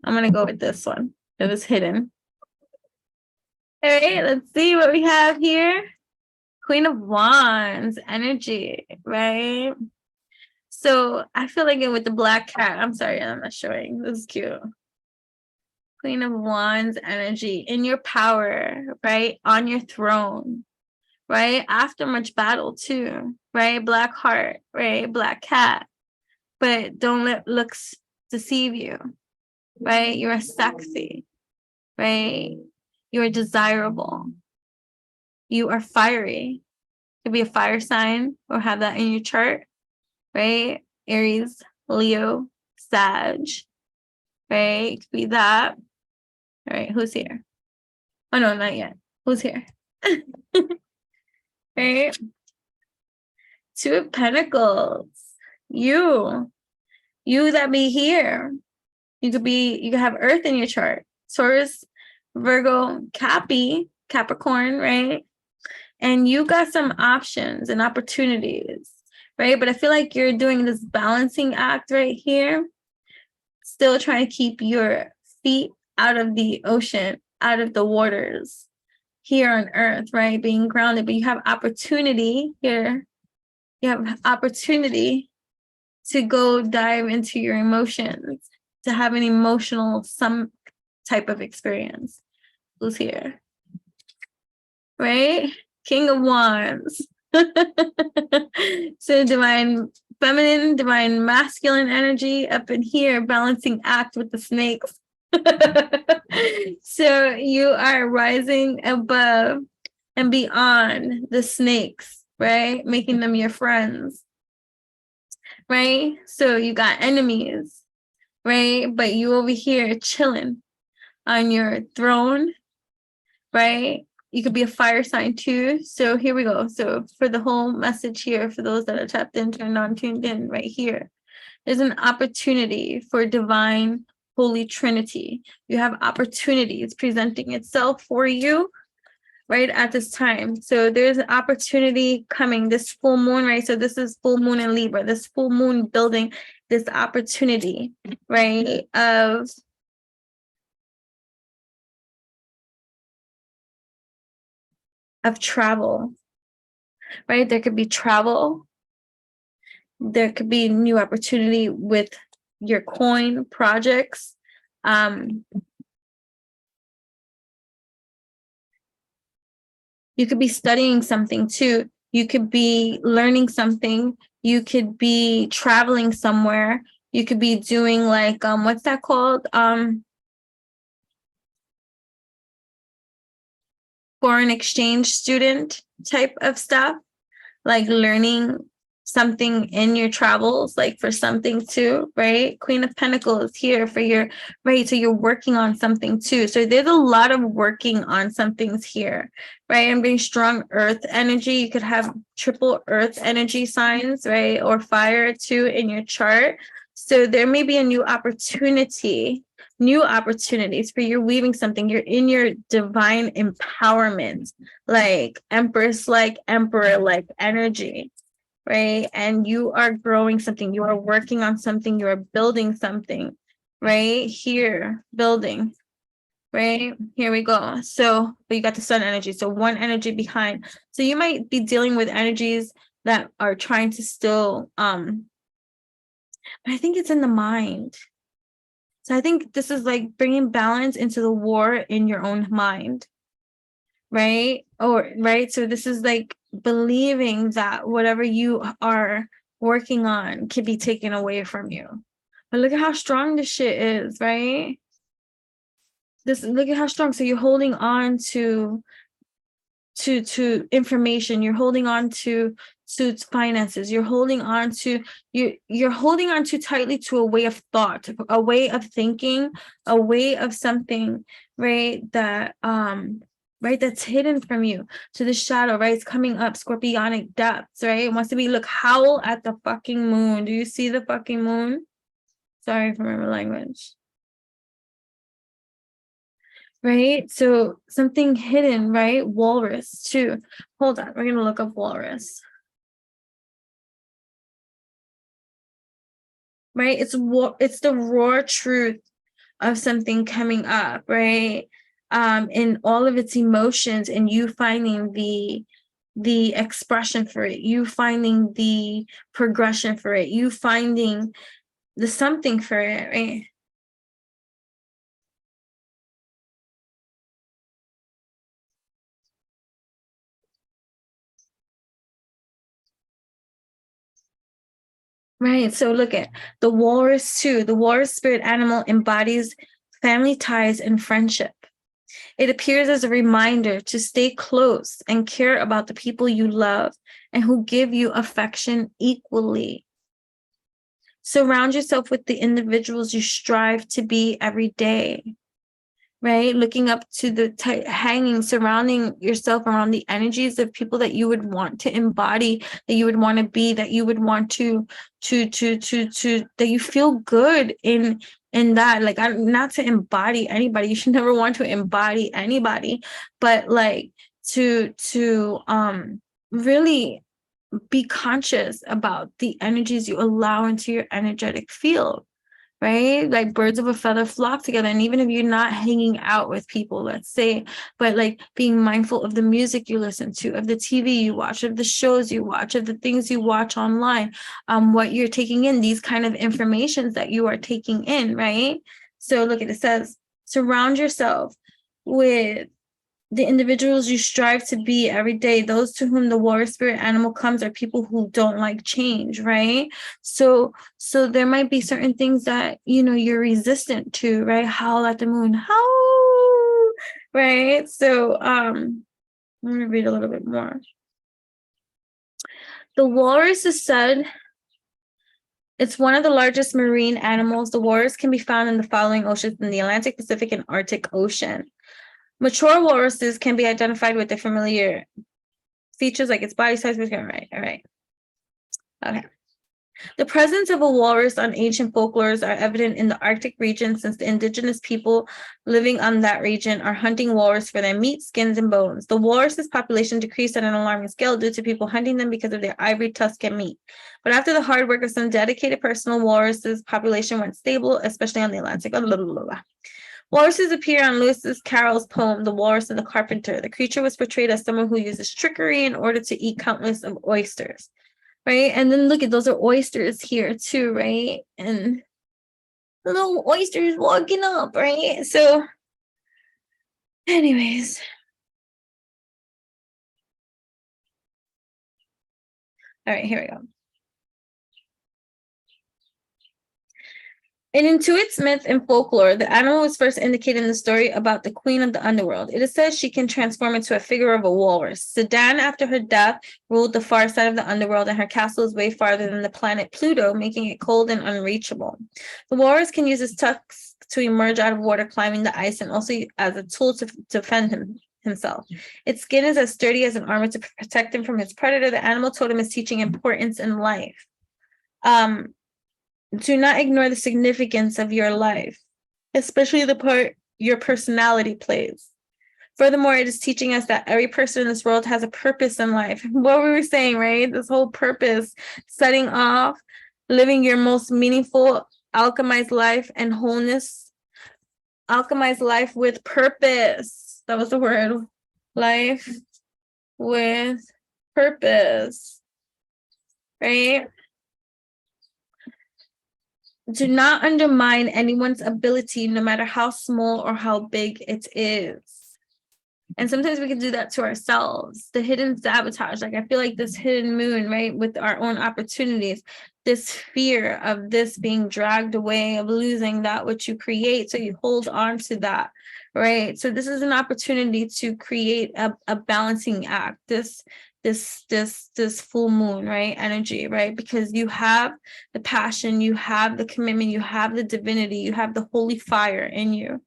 A: I'm going to go with this one. It was hidden. All right, let's see what we have here. Queen of Wands energy, right? So I feel like it with the black cat. I'm sorry, I'm not showing. This is cute. Queen of Wands energy in your power, right? On your throne, right? After much battle too, right? Black heart, right? Black cat. But don't let looks deceive you, right? You are sexy, right? You are desirable. You are fiery. Could be a fire sign or have that in your chart, right? Aries, Leo, Sag, right? It could be that. All right, who's here? Oh no, not yet. Who's here? Right? Two of Pentacles. You that be here. You could have Earth in your chart. Taurus, Virgo, Capricorn, right? And you got some options and opportunities, right? But I feel like you're doing this balancing act right here, still trying to keep your feet out of the ocean, out of the waters here on Earth, right? Being grounded, but you have opportunity here. You have opportunity to go dive into your emotions, to have an emotional, some type of experience. Who's here? Right? King of Wands. So divine feminine, divine masculine energy up in here, balancing act with the snakes. So you are rising above and beyond the snakes, right? Making them your friends, right? So you got enemies, right? But you over here chilling on your throne, right? You could be a fire sign too. So here we go. So for the whole message here, for those that are tapped into and non-tuned in right here, there's an opportunity for divine Holy Trinity. You have opportunities presenting itself for you right at this time. So there's an opportunity coming, this full moon, right? So this is full moon in Libra, this full moon building this opportunity, right? Of travel, right? There could be travel. There could be new opportunity with your coin projects. You could be studying something too. You could be learning something. You could be traveling somewhere. You could be doing like, what's that called? Foreign exchange student type of stuff, like learning something in your travels, like for something too, right? Queen of Pentacles here for your, right? So you're working on something too. So there's a lot of working on some things here, right? I'm getting strong earth energy. You could have triple earth energy signs, right? Or fire too in your chart. So there may be a new opportunity, new opportunities for you're weaving something. You're in your divine empowerment, like empress, like emperor, like energy, right? And you are growing something, you are working on something, you are building something, right? Here, building, right? Here we go. So, but you got the sun energy. So one energy behind. So you might be dealing with energies that are trying to still, but I think it's in the mind. So I think this is like bringing balance into the war in your own mind, right? Or right. So this is like believing that whatever you are working on can be taken away from you. But look at how strong this shit is, right? Look at how strong. So you're holding on to information, you're holding on to finances, you're holding on to you're holding on too tightly to a way of thought, a way of thinking, a way of something, right? That right, that's hidden from you, to the shadow, right? It's coming up, scorpionic depths, right? It wants to be, look, howl at the fucking moon. Do you see the fucking moon? Sorry for my language. Right? So something hidden, right? Walrus too. Hold on, we're gonna look up walrus. Right? It's the raw truth of something coming up, right? In all of its emotions, and you finding the expression for it, you finding the progression for it, you finding the something for it, right? Right. So look at the walrus too. The walrus spirit animal embodies family ties and friendship. It appears as a reminder to stay close and care about the people you love and who give you affection equally. Surround yourself with the individuals you strive to be every day. Right? Looking up to the hanging, surrounding yourself around the energies of people that you would want to embody, that you would want to be, that you would want to that you feel good in that. Like, not to embody anybody. You should never want to embody anybody, but like to really be conscious about the energies you allow into your energetic field. Right? Like birds of a feather flock together. And even if you're not hanging out with people, let's say, but like being mindful of the music you listen to, of the TV you watch, of the shows you watch, of the things you watch online, what you're taking in, these kind of informations that you are taking in, right? So look at it, says, surround yourself with the individuals you strive to be every day. Those to whom the warrior spirit animal comes are people who don't like change, right? So there might be certain things that, you know, you're resistant to, right? Howl at the moon, howl, right? So I'm going to read a little bit more. The walrus is said it's one of the largest marine animals. The walrus can be found in the following oceans: in the Atlantic, Pacific, and Arctic Ocean. Mature walruses can be identified with the familiar features like its body size. All right. Okay. The presence of a walrus on ancient folklores are evident in the Arctic region, since the indigenous people living on that region are hunting walrus for their meat, skins, and bones. The walrus's population decreased at an alarming scale due to people hunting them because of their ivory, tusk, and meat. But after the hard work of some dedicated personal walruses, population went stable, especially on the Atlantic. Walruses appear on Lewis Carroll's poem, The Walrus and the Carpenter. The creature was portrayed as someone who uses trickery in order to eat countless of oysters, right? And then look at, those are oysters here too, right? And little oysters walking up, right? So anyways. All right, here we go. In Intuit's myth and folklore, the animal was first indicated in the story about the queen of the underworld. It is said she can transform into a figure of a walrus. Sedan, after her death, ruled the far side of the underworld, and her castle is way farther than the planet Pluto, making it cold and unreachable. The walrus can use its tusks to emerge out of water, climbing the ice, and also as a tool to defend himself. Its skin is as sturdy as an armor to protect him from his predator. The animal totem is teaching importance in life. Do not ignore the significance of your life, especially the part your personality plays. Furthermore, it is teaching us that every person in this world has a purpose in life. What we were saying, right? This whole purpose, setting off, living your most meaningful, alchemized life and wholeness. Alchemized life with purpose. That was the word. Life with purpose, right? Do not undermine anyone's ability, no matter how small or how big it is. And sometimes we can do that to ourselves. The hidden sabotage. Like, I feel like this hidden moon, right, with our own opportunities, this fear of this being dragged away, of losing that which you create. So you hold on to that, right? So this is an opportunity to create a balancing act. This full moon, right, energy, right? Because you have the passion, you have the commitment, you have the divinity, you have the holy fire in you,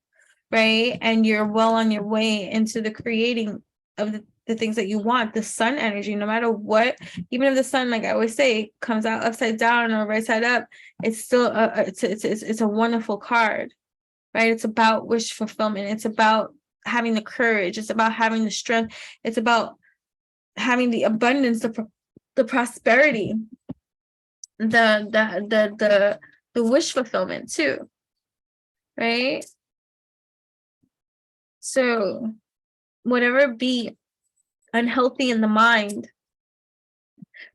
A: right? And you're well on your way into the creating of the things that you want. The sun energy, no matter what, even if the sun, like I always say, comes out upside down or right side up, it's still it's a wonderful card, right? It's about wish fulfillment. It's about having the courage. It's about having the strength. It's about having the abundance, the prosperity, the wish fulfillment too, right? So whatever be unhealthy in the mind,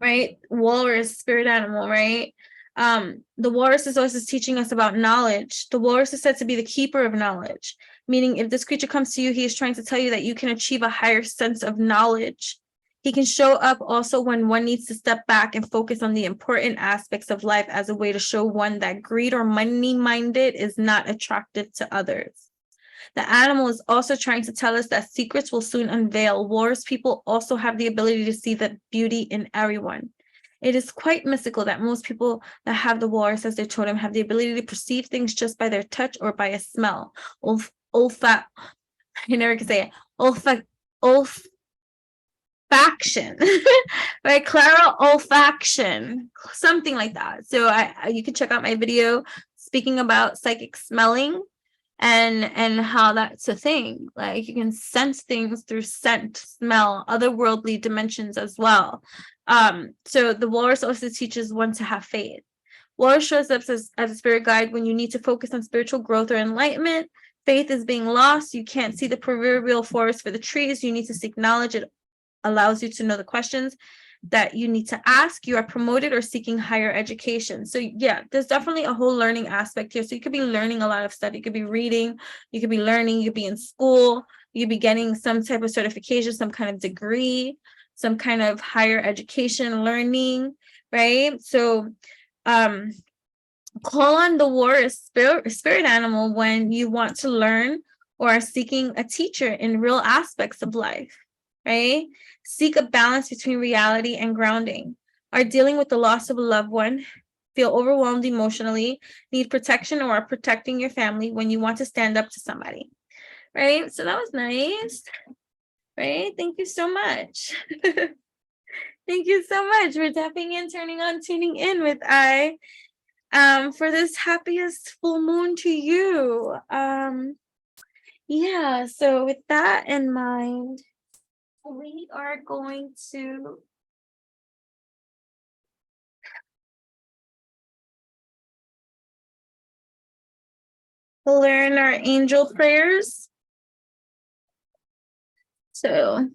A: right? Walrus, spirit animal, right? The walrus is also teaching us about knowledge. The walrus is said to be the keeper of knowledge, meaning if this creature comes to you, he is trying to tell you that you can achieve a higher sense of knowledge. He can show up also when one needs to step back and focus on the important aspects of life as a way to show one that greed or money-minded is not attractive to others. The animal is also trying to tell us that secrets will soon unveil. Walrus people also have the ability to see the beauty in everyone. It is quite mystical that most people that have the walrus as their totem have the ability to perceive things just by their touch or by a smell. Olfact. I never can say it. Olfaction, right? Clara olfaction, something like that. So you can check out my video speaking about psychic smelling and how that's a thing. Like you can sense things through scent, smell, otherworldly dimensions as well. So the walrus also teaches one to have faith. Walrus shows up as a spirit guide when you need to focus on spiritual growth or enlightenment. Faith is being lost. You can't see the proverbial forest for the trees. You need to seek knowledge. It allows you to know the questions that you need to ask. You are promoted or seeking higher education. So yeah, there's definitely a whole learning aspect here. So you could be learning a lot of stuff. You could be reading, you could be learning, you could be in school, you could be getting some type of certification, some kind of degree, some kind of higher education learning, right? So call on the walrus spirit animal when you want to learn or are seeking a teacher in real aspects of life, right? Seek a balance between reality and grounding. Are dealing with the loss of a loved one, feel overwhelmed emotionally, need protection, or are protecting your family when you want to stand up to somebody, right? So that was nice, right? Thank you so much. Thank you so much for tapping in, turning on, tuning in with I for this happiest full moon to you. Yeah, so with that in mind, we are going to learn our angel prayers. So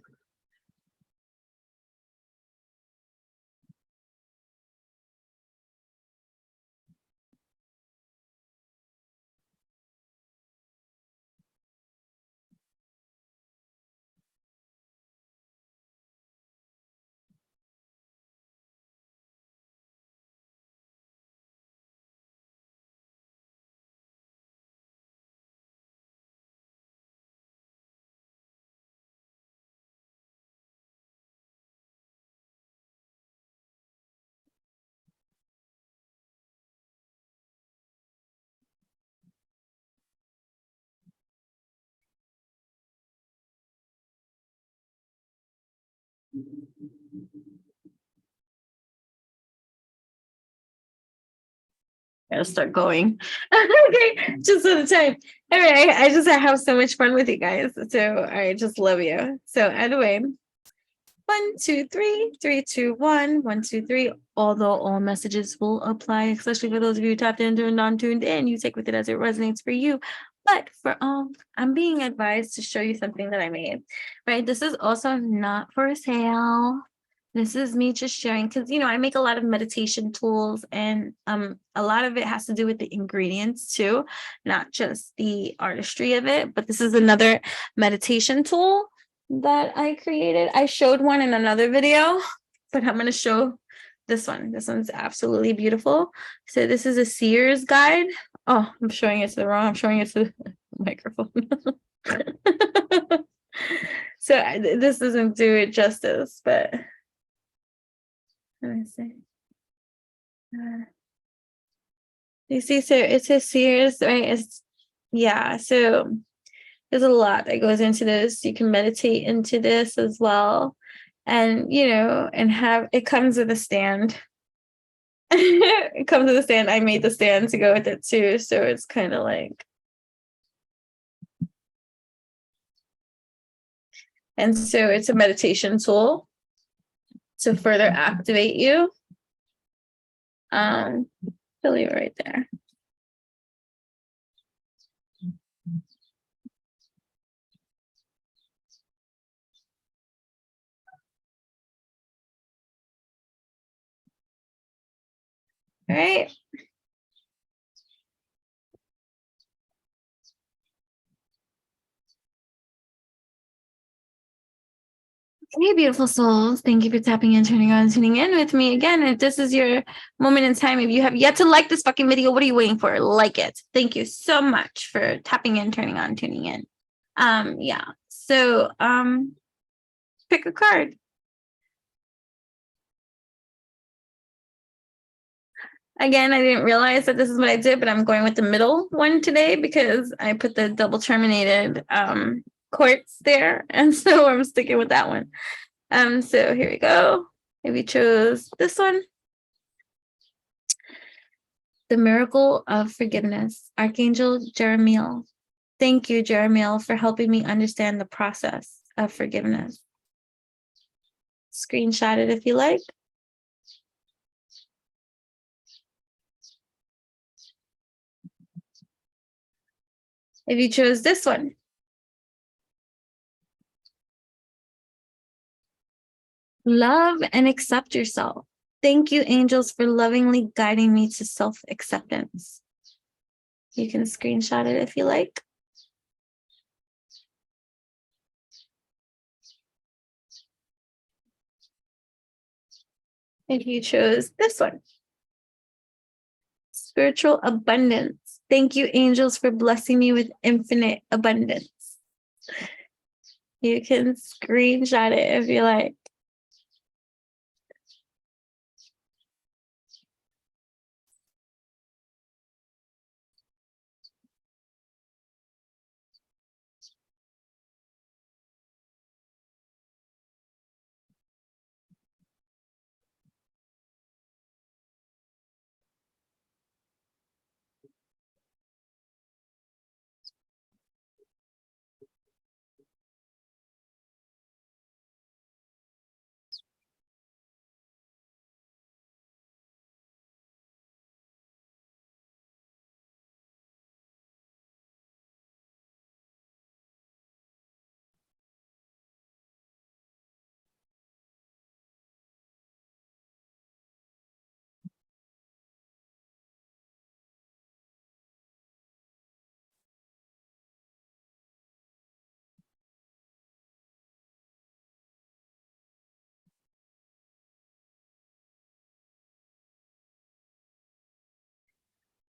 A: I'll start going. Okay, just for the time. All right, I have so much fun with you guys. So I just love you. So anyway, 1, 2, 3, 3, 2, 1, 1, 2, 3. Although all messages will apply, especially for those of you who tapped in and non-tuned in, you take with it as it resonates for you. But for I'm being advised to show you something that I made. Right, this is also not for sale. This is me just sharing because I make a lot of meditation tools, and a lot of it has to do with the ingredients too, not just the artistry of it. But this is another meditation tool that I created. I showed one in another video, but I'm going to show this one. This one's absolutely beautiful. So this is a seer's guide. Oh, I'm showing it to the wrong. I'm showing it to the microphone. So this doesn't do it justice, but let me see. You see, so it's a series, right? So there's a lot that goes into this. You can meditate into this as well. And and have it comes with a stand. It comes with a stand. I made the stand to go with it too. So it's kind of like, and so it's a meditation tool to further activate you. I'll leave it right there. All right. Hey, beautiful souls. Thank you for tapping in, turning on, tuning in with me again. If this is your moment in time, if you have yet to like this fucking video, what are you waiting for? Like it. Thank you so much for tapping in, turning on, tuning in. Yeah. So, pick a card. Again, I didn't realize that this is what I did, but I'm going with the middle one today because I put the double terminated quartz there. And so I'm sticking with that one. So here we go. Maybe chose this one. The miracle of forgiveness. Archangel Jeremiel. Thank you, Jeremiel, for helping me understand the process of forgiveness. Screenshot it if you like. If you chose this one. Love and accept yourself. Thank you, angels, for lovingly guiding me to self-acceptance. You can screenshot it if you like. If you chose this one. Spiritual abundance. Thank you, angels, for blessing me with infinite abundance. You can screenshot it if you like.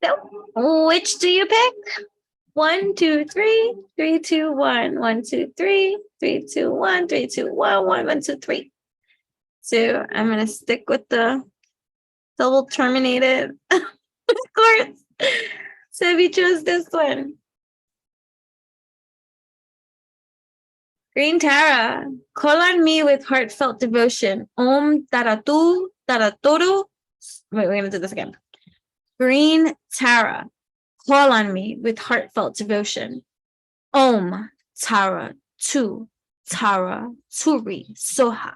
A: So, which do you pick? 1, 2, 3, 3, 2, 1, 1, 2, 3, 3, 2, 1, 3, 2, 1, 1, 1, 2, 3. So I'm gonna stick with the double terminated quartz. So if you chose this one, Green Tara, call on me with heartfelt devotion. Om Taratu Taraturu. Wait, we're gonna do this again. Green Tara, call on me with heartfelt devotion. Om Tara Tu Tara Turi Soha.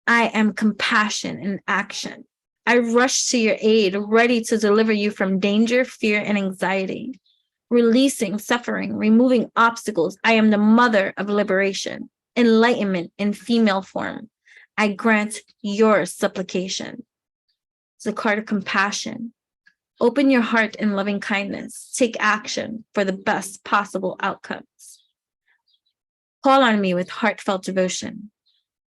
A: I am compassion in action. I rush to your aid, ready to deliver you from danger, fear, and anxiety. Releasing suffering, removing obstacles. I am the mother of liberation, enlightenment in female form. I grant your supplication. It's a card of compassion. Open your heart in loving kindness. Take action for the best possible outcomes. Call on me with heartfelt devotion.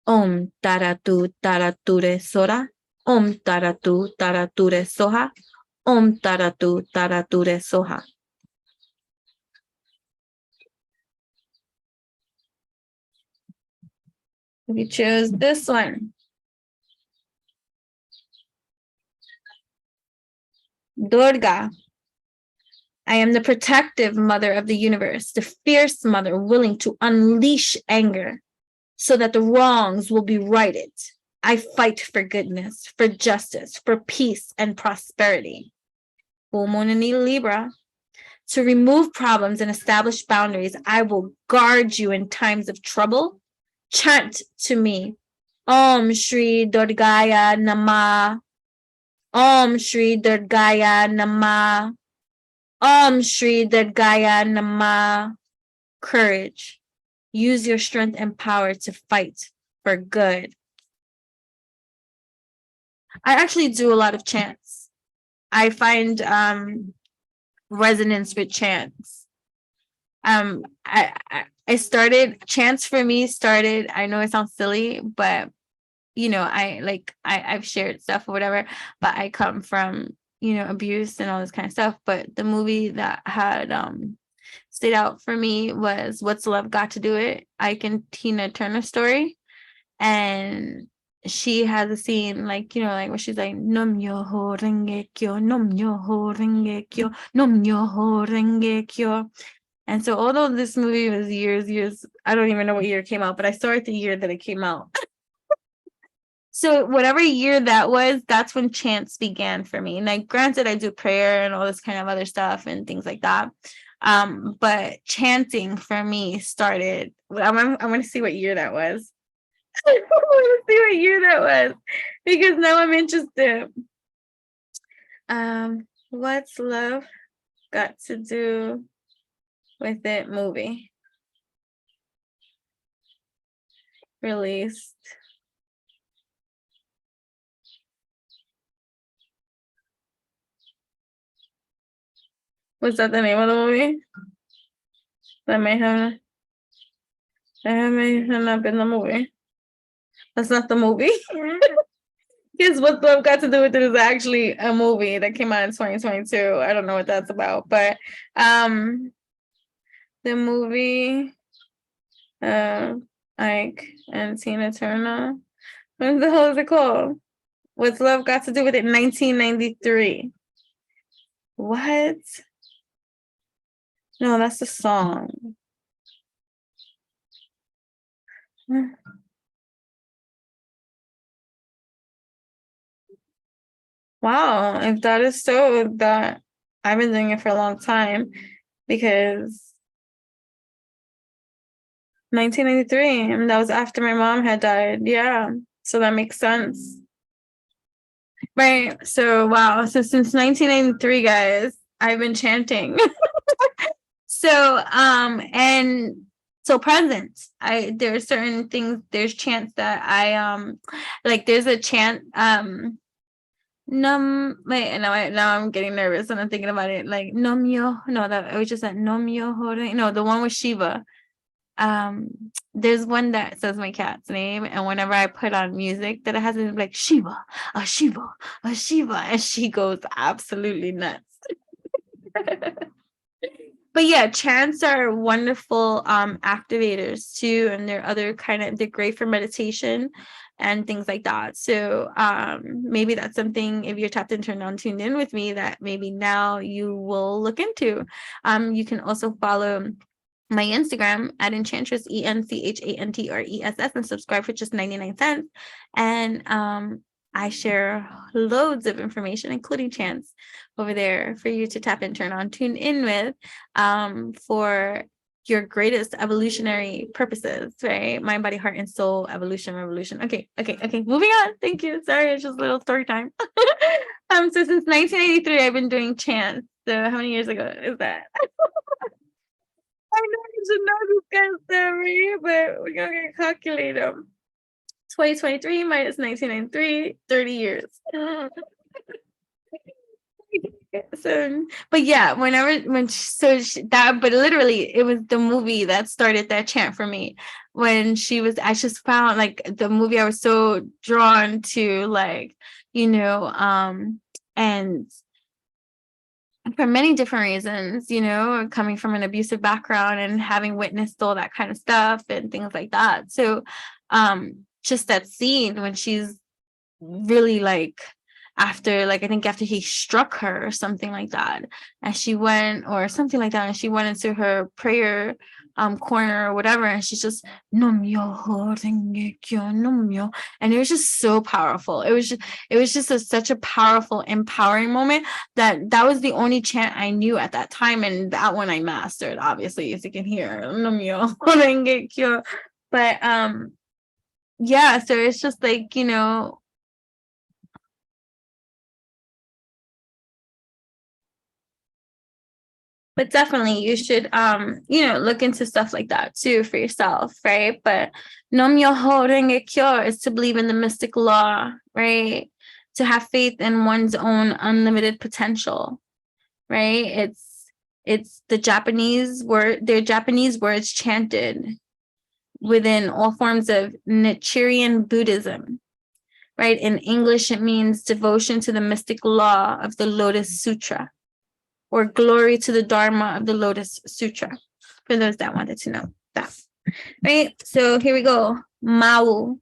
A: Om Taratu Tarature Sora. Om Taratu Tarature Soha. Om Taratu Tarature Soha. We chose this one. Durga. I am the protective mother of the universe, the fierce mother willing to unleash anger so that the wrongs will be righted. I fight for goodness, for justice, for peace and prosperity. Full moon in Libra. To remove problems and establish boundaries, I will guard you in times of trouble. Chant to me, Om Shri Durgaya Namah. Om Shri Durgaya Namah. Om Shri Durgaya Namah. Courage. Use your strength and power to fight for good. I actually do a lot of chants. I find resonance with chants. I started, chants for me started, I know it sounds silly, but I've shared stuff or whatever, but I come from, abuse and all this kind of stuff. But the movie that had stayed out for me was What's Love Got to Do It? Ike and Tina Turner story. And she has a scene like where she's like Nom Yoho Renge Kyo, Nom Yoho Renge Kyo, Nom Yoho Renge Kyo. And so although this movie was years, I don't even know what year it came out, but I saw it the year that it came out. So whatever year that was, that's when chants began for me. Like, granted, I do prayer and all this kind of other stuff and things like that. But chanting for me started. I'm going to see what year that was. I want to see what year that was, because now I'm interested. What's Love Got to Do with It movie? Released. Was that the name of the movie? That may have not been the movie. That's not the movie. Because What's Love Got to Do with It is actually a movie that came out in 2022. I don't know what that's about, but the movie, Ike and Tina Turner. What the hell is it called? What's Love Got to Do with It? 1993. What? No, that's the song. Wow, if that is so, that I've been doing it for a long time, because 1993, and that was after my mom had died. Yeah, so that makes sense. Right. So wow. So since 1993, guys, I've been chanting. So and so present. There are certain things, there's chants that I like there's a chant Num wait now I'm getting nervous and I'm thinking about it, like Num Yo, no, that it was just that Num Yo Hore, no, the one with Shiva. There's one that says my cat's name, and whenever I put on music that it has it like Shiva, a Shiva, a Shiva, and she goes absolutely nuts. But yeah, chants are wonderful activators too, and they're great for meditation and things like that. So maybe that's something, if you're tapped and turned on, tuned in with me, that maybe now you will look into. You can also follow my Instagram at Enchantress, ENCHANTRESS, and subscribe for just 99 cents. And I share loads of information, including chants, over there for you to tap and turn on, tune in with, for your greatest evolutionary purposes, right? Mind, body, heart, and soul, evolution, revolution. Okay. Moving on. Thank you. Sorry, it's just a little story time. So since 1983, I've been doing chants. So how many years ago is that? I know you should know this kind of story, but we're gonna get calculator. 2023 minus 1993, 30 years. So, but yeah, but literally, it was the movie that started that chant for me. When I just found like the movie, I was so drawn to, like, and for many different reasons, coming from an abusive background and having witnessed all that kind of stuff and things like that. So, just that scene when she's really like, I think after he struck her or something like that, and she went into her prayer corner or whatever, and she's just Nom Myoho Renge Kyo, Nom Myo, and it was just so powerful. It was just such a powerful, empowering moment that was the only chant I knew at that time, and that one I mastered, obviously, as you can hear, Nom Myoho Renge Kyo. But yeah, so it's just like, but definitely you should look into stuff like that too for yourself, right? But Nom Myoho Renge Kyo is to believe in the mystic law, right? To have faith in one's own unlimited potential, right? It's the Japanese word, their Japanese words chanted within all forms of Nichiren Buddhism, right? In English, it means devotion to the mystic law of the Lotus Sutra, or glory to the Dharma of the Lotus Sutra, for those that wanted to know that, right? So here we go. Mau,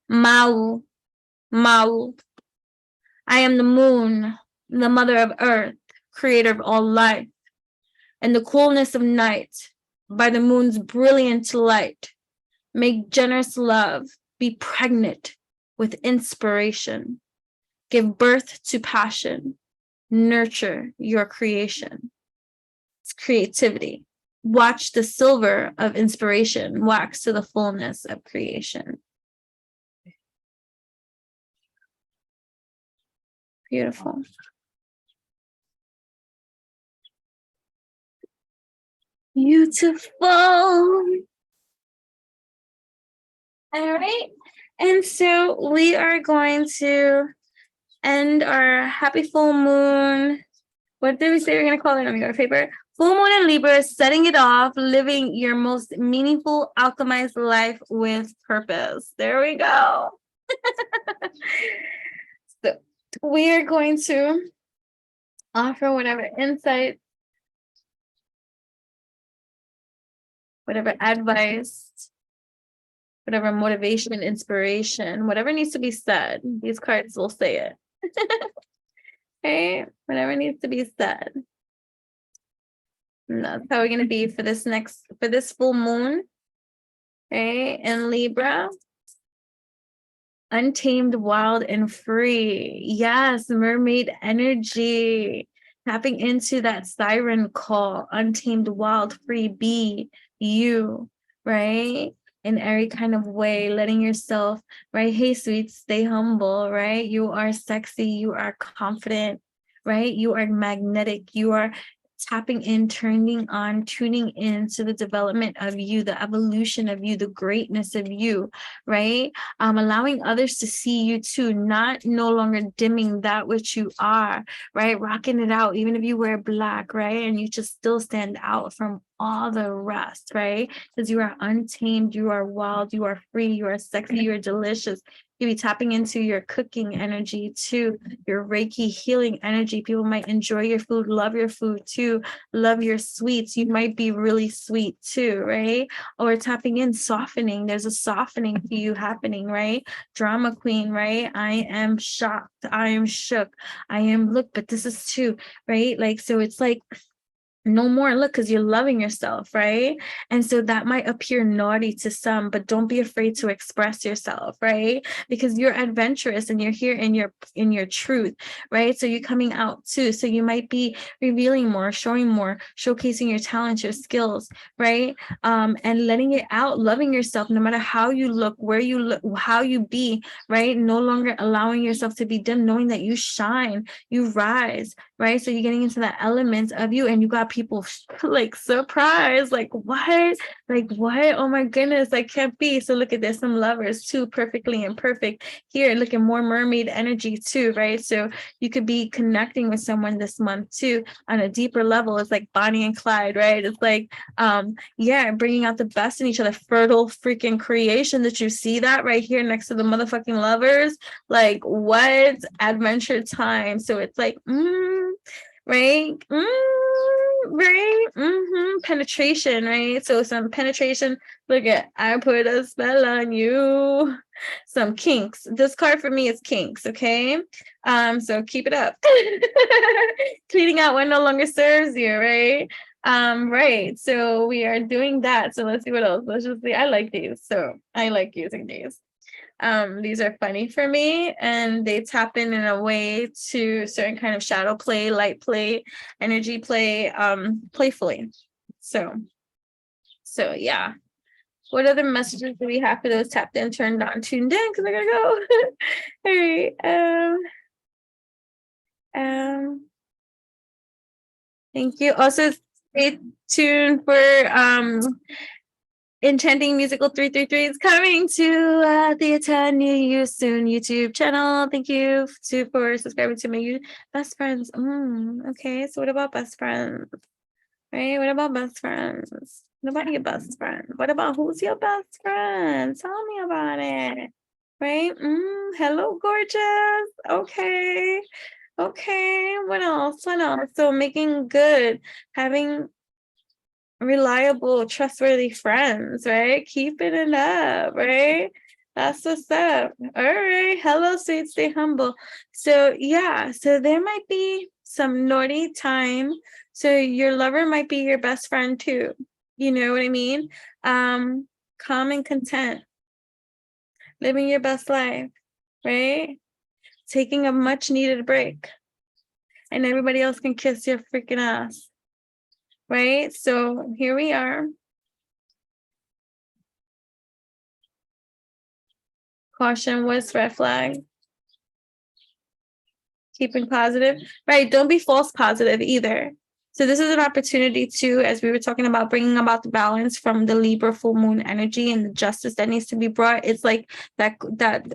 A: Mau, Mau. I am the moon, the mother of earth, creator of all life. And the coolness of night, by the moon's brilliant light, make generous love be pregnant with inspiration. Give birth to passion. Nurture your creation. It's creativity. Watch the silver of inspiration wax to the fullness of creation. Beautiful. Beautiful. All right. And so we are going to end our happy full moon. What did we say we're going to call it? Let me go to paper. Full moon in Libra, setting it off, living your most meaningful, alchemized life with purpose. There we go. So we are going to offer whatever insight, whatever advice, whatever motivation, inspiration, whatever needs to be said. These cards will say it. Okay, whatever needs to be said. And that's how we're going to be for this full moon. Okay, in Libra. Untamed, wild, and free. Yes, mermaid energy. Tapping into that siren call. Untamed, wild, free, be you, right? In every kind of way, letting yourself, right? Hey, sweet, stay humble, right? You are sexy, you are confident, right? You are magnetic, you are tapping in, turning on, tuning in to the development of you, the evolution of you, the greatness of you, right? Allowing others to see you too, no longer dimming that which you are, right? Rocking it out, even if you wear black, right? And you just still stand out from all the rest, right? Because you are untamed, you are wild, you are free, you are sexy, you are delicious. You'll be tapping into your cooking energy too, your Reiki healing energy. People might enjoy your food, love your food too, love your sweets. You might be really sweet too, right? Or tapping in, softening. There's a softening for you happening, right? Drama queen, right? I am shocked. I am shook. I am, look, but this is too, right? Like, so it's like, no more look, because you're loving yourself, right? And so that might appear naughty to some, but don't be afraid to express yourself, right? Because you're adventurous and you're here in your truth, right? So you're coming out too, so you might be revealing more, showing more, showcasing your talents, your skills, right? And letting it out, loving yourself no matter how you look, where you look, how you be, right? No longer allowing yourself to be dim, knowing that you shine, you rise, right? So you're getting into that element of you, and you got people like surprised, like what? Oh my goodness, I can't be. So look at this, some lovers too, perfectly imperfect here. Look at more mermaid energy too, right? So you could be connecting with someone this month too on a deeper level. It's like Bonnie and Clyde, right? It's like yeah, bringing out the best in each other, fertile freaking creation. That you see that right here next to the motherfucking lovers, like what? Adventure time. So it's like right? Right? Penetration, right? So some penetration. Look at, I put a spell on you. Some kinks. This card for me is kinks, okay? So keep it up. Cleaning out what no longer serves you, right? Right. So we are doing that. So let's see what else. Let's just see. I like these. So I like using these. These are funny for me, and they tap in a way to certain kind of shadow play, light play, energy play, playfully. So yeah. What other messages do we have for those tapped in, turned on, tuned in? Because I gotta go. All right. Thank you. Also, stay tuned for Enchanting Musical 333 is coming to Theater near you soon YouTube channel. Thank you for subscribing to my best friends. Okay, so what about best friends? right? What about best friends? What about your best friend? What about who's your best friend? Tell me about it, right? Hello, gorgeous. Okay. Okay. What else? What else? So making good, having reliable, trustworthy friends, right? Keeping it up, right? That's what's up. All right. Hello, sweet, stay humble. So yeah, so there might be some naughty time. So your lover might be your best friend too. You know what I mean? Calm and content, living your best life, right? Taking a much needed break. And everybody else can kiss your freaking ass. Right? So here we are. Caution, what's red flag? Keeping positive, right? Don't be false positive either. So this is an opportunity to, as we were talking about, bringing about the balance from the Libra full moon energy and the justice that needs to be brought. It's like that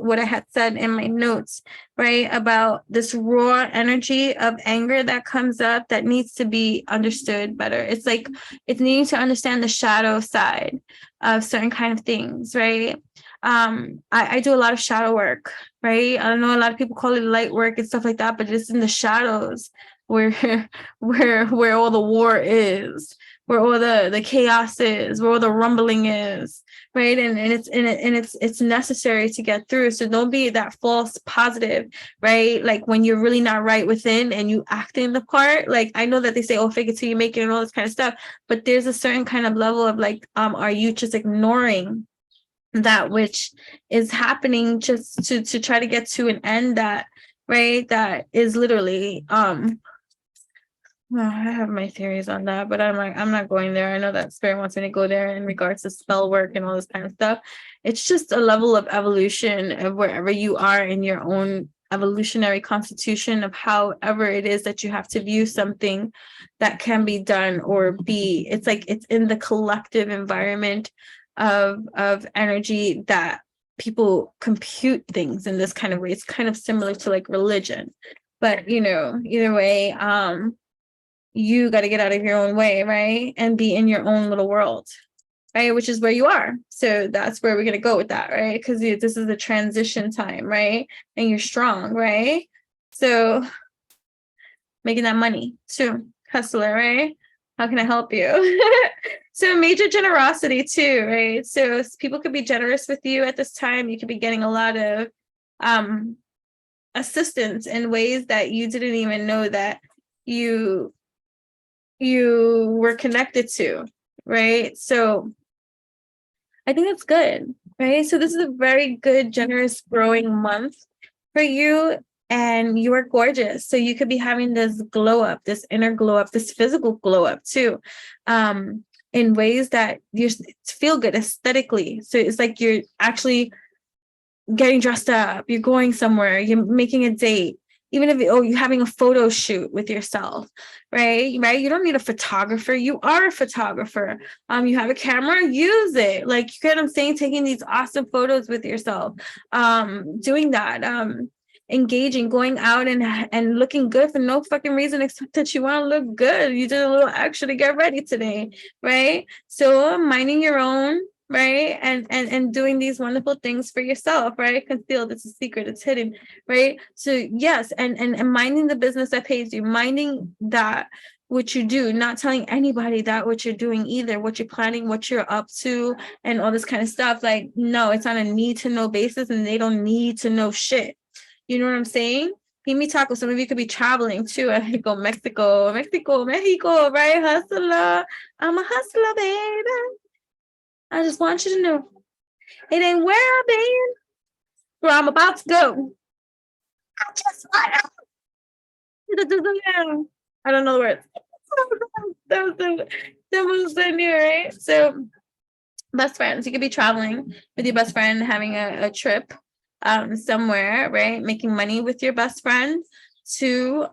A: what I had said in my notes, right? About this raw energy of anger that comes up that needs to be understood better. It's like it's needing to understand the shadow side of certain kind of things, right? I do a lot of shadow work, right? I don't know, a lot of people call it light work and stuff like that, but it's in the shadows where where all the war is, where all the chaos is, where all the rumbling is, right? And it's necessary to get through. So don't be that false positive, right? Like when you're really not right within and you acting the part. Like I know that they say, oh, fake it till you make it and all this kind of stuff, but there's a certain kind of level of like, are you just ignoring that which is happening just to try to get to an end that, right, that is literally I have my theories on that, but I'm not going there. I know that spirit wants me to go there in regards to spell work and all this kind of stuff. It's just a level of evolution of wherever you are in your own evolutionary constitution of however it is that you have to view something that can be done or be. It's like it's in the collective environment of energy that people compute things in this kind of way. It's kind of similar to like religion, but you know, either way, you got to get out of your own way, right? And be in your own little world, right? Which is where you are. So that's where we're going to go with that, right? Because this is a transition time, right? And you're strong, right? So making that money too, hustler, right? How can I help you? So major generosity too, right? So people could be generous with you at this time. You could be getting a lot of assistance in ways that you didn't even know that you were connected to, right? So I think that's good, right? So this is a very good, generous, growing month for you. And you are gorgeous. So you could be having this glow up, this inner glow up, this physical glow up too, in ways that you feel good aesthetically. So it's like you're actually getting dressed up, you're going somewhere, you're making a date, even if you're having a photo shoot with yourself, right? You don't need a photographer. You are a photographer. You have a camera, use it. Like, you get what I'm saying? Taking these awesome photos with yourself, doing that, engaging, going out and looking good for no fucking reason except that you want to look good. You did a little extra to get ready today, right? So minding your own, right, and doing these wonderful things for yourself, right? Concealed, it's a secret, it's hidden, right? So yes, and minding the business that pays you, minding that what you do, not telling anybody that what you're doing either, what you're planning, what you're up to, and all this kind of stuff. Like, no, it's on a need to know basis, and they don't need to know shit. You know what I'm saying? Give me taco. Some of you could be traveling too. I go Mexico, right? Hustler. I'm a hustler, baby. I just want you to know it ain't where I've been, where I'm about to go. I just want to. I don't know the words. That was so new, right? So, best friends. You could be traveling with your best friend, having a trip somewhere, right? Making money with your best friend. Two,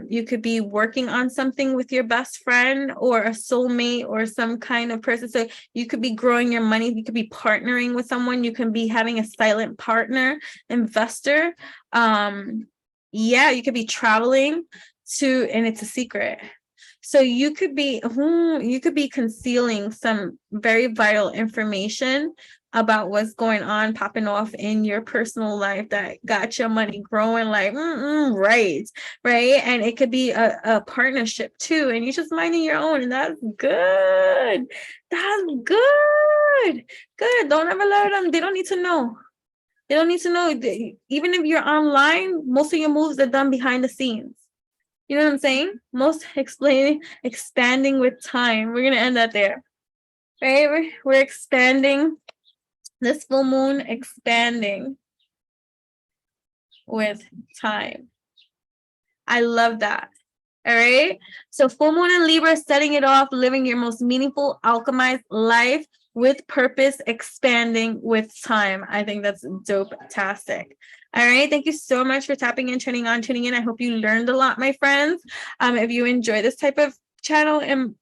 A: you could be working on something with your best friend or a soulmate or some kind of person. So you could be growing your money. You could be partnering with someone. You can be having a silent partner, investor. Yeah, you could be traveling to, and it's a secret. So you could be concealing some very vital information about what's going on, popping off in your personal life that got your money growing like right. And it could be a partnership too, and you're just minding your own, and that's good. Good. Don't ever let them. They don't need to know. Even if you're online, most of your moves are done behind the scenes. You know what I'm saying? Most expanding with time. We're gonna end that there. Right? We're expanding. This full moon expanding with time. I love that. All right. So full moon in Libra, setting it off, living your most meaningful, alchemized life with purpose, expanding with time. I think that's dope-tastic. All right. Thank you so much for tapping in, tuning in. I hope you learned a lot, my friends. If you enjoy this type of channel and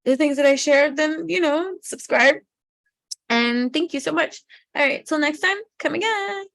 A: the things that I shared, then, subscribe. And thank you so much. All right. Till next time, come again.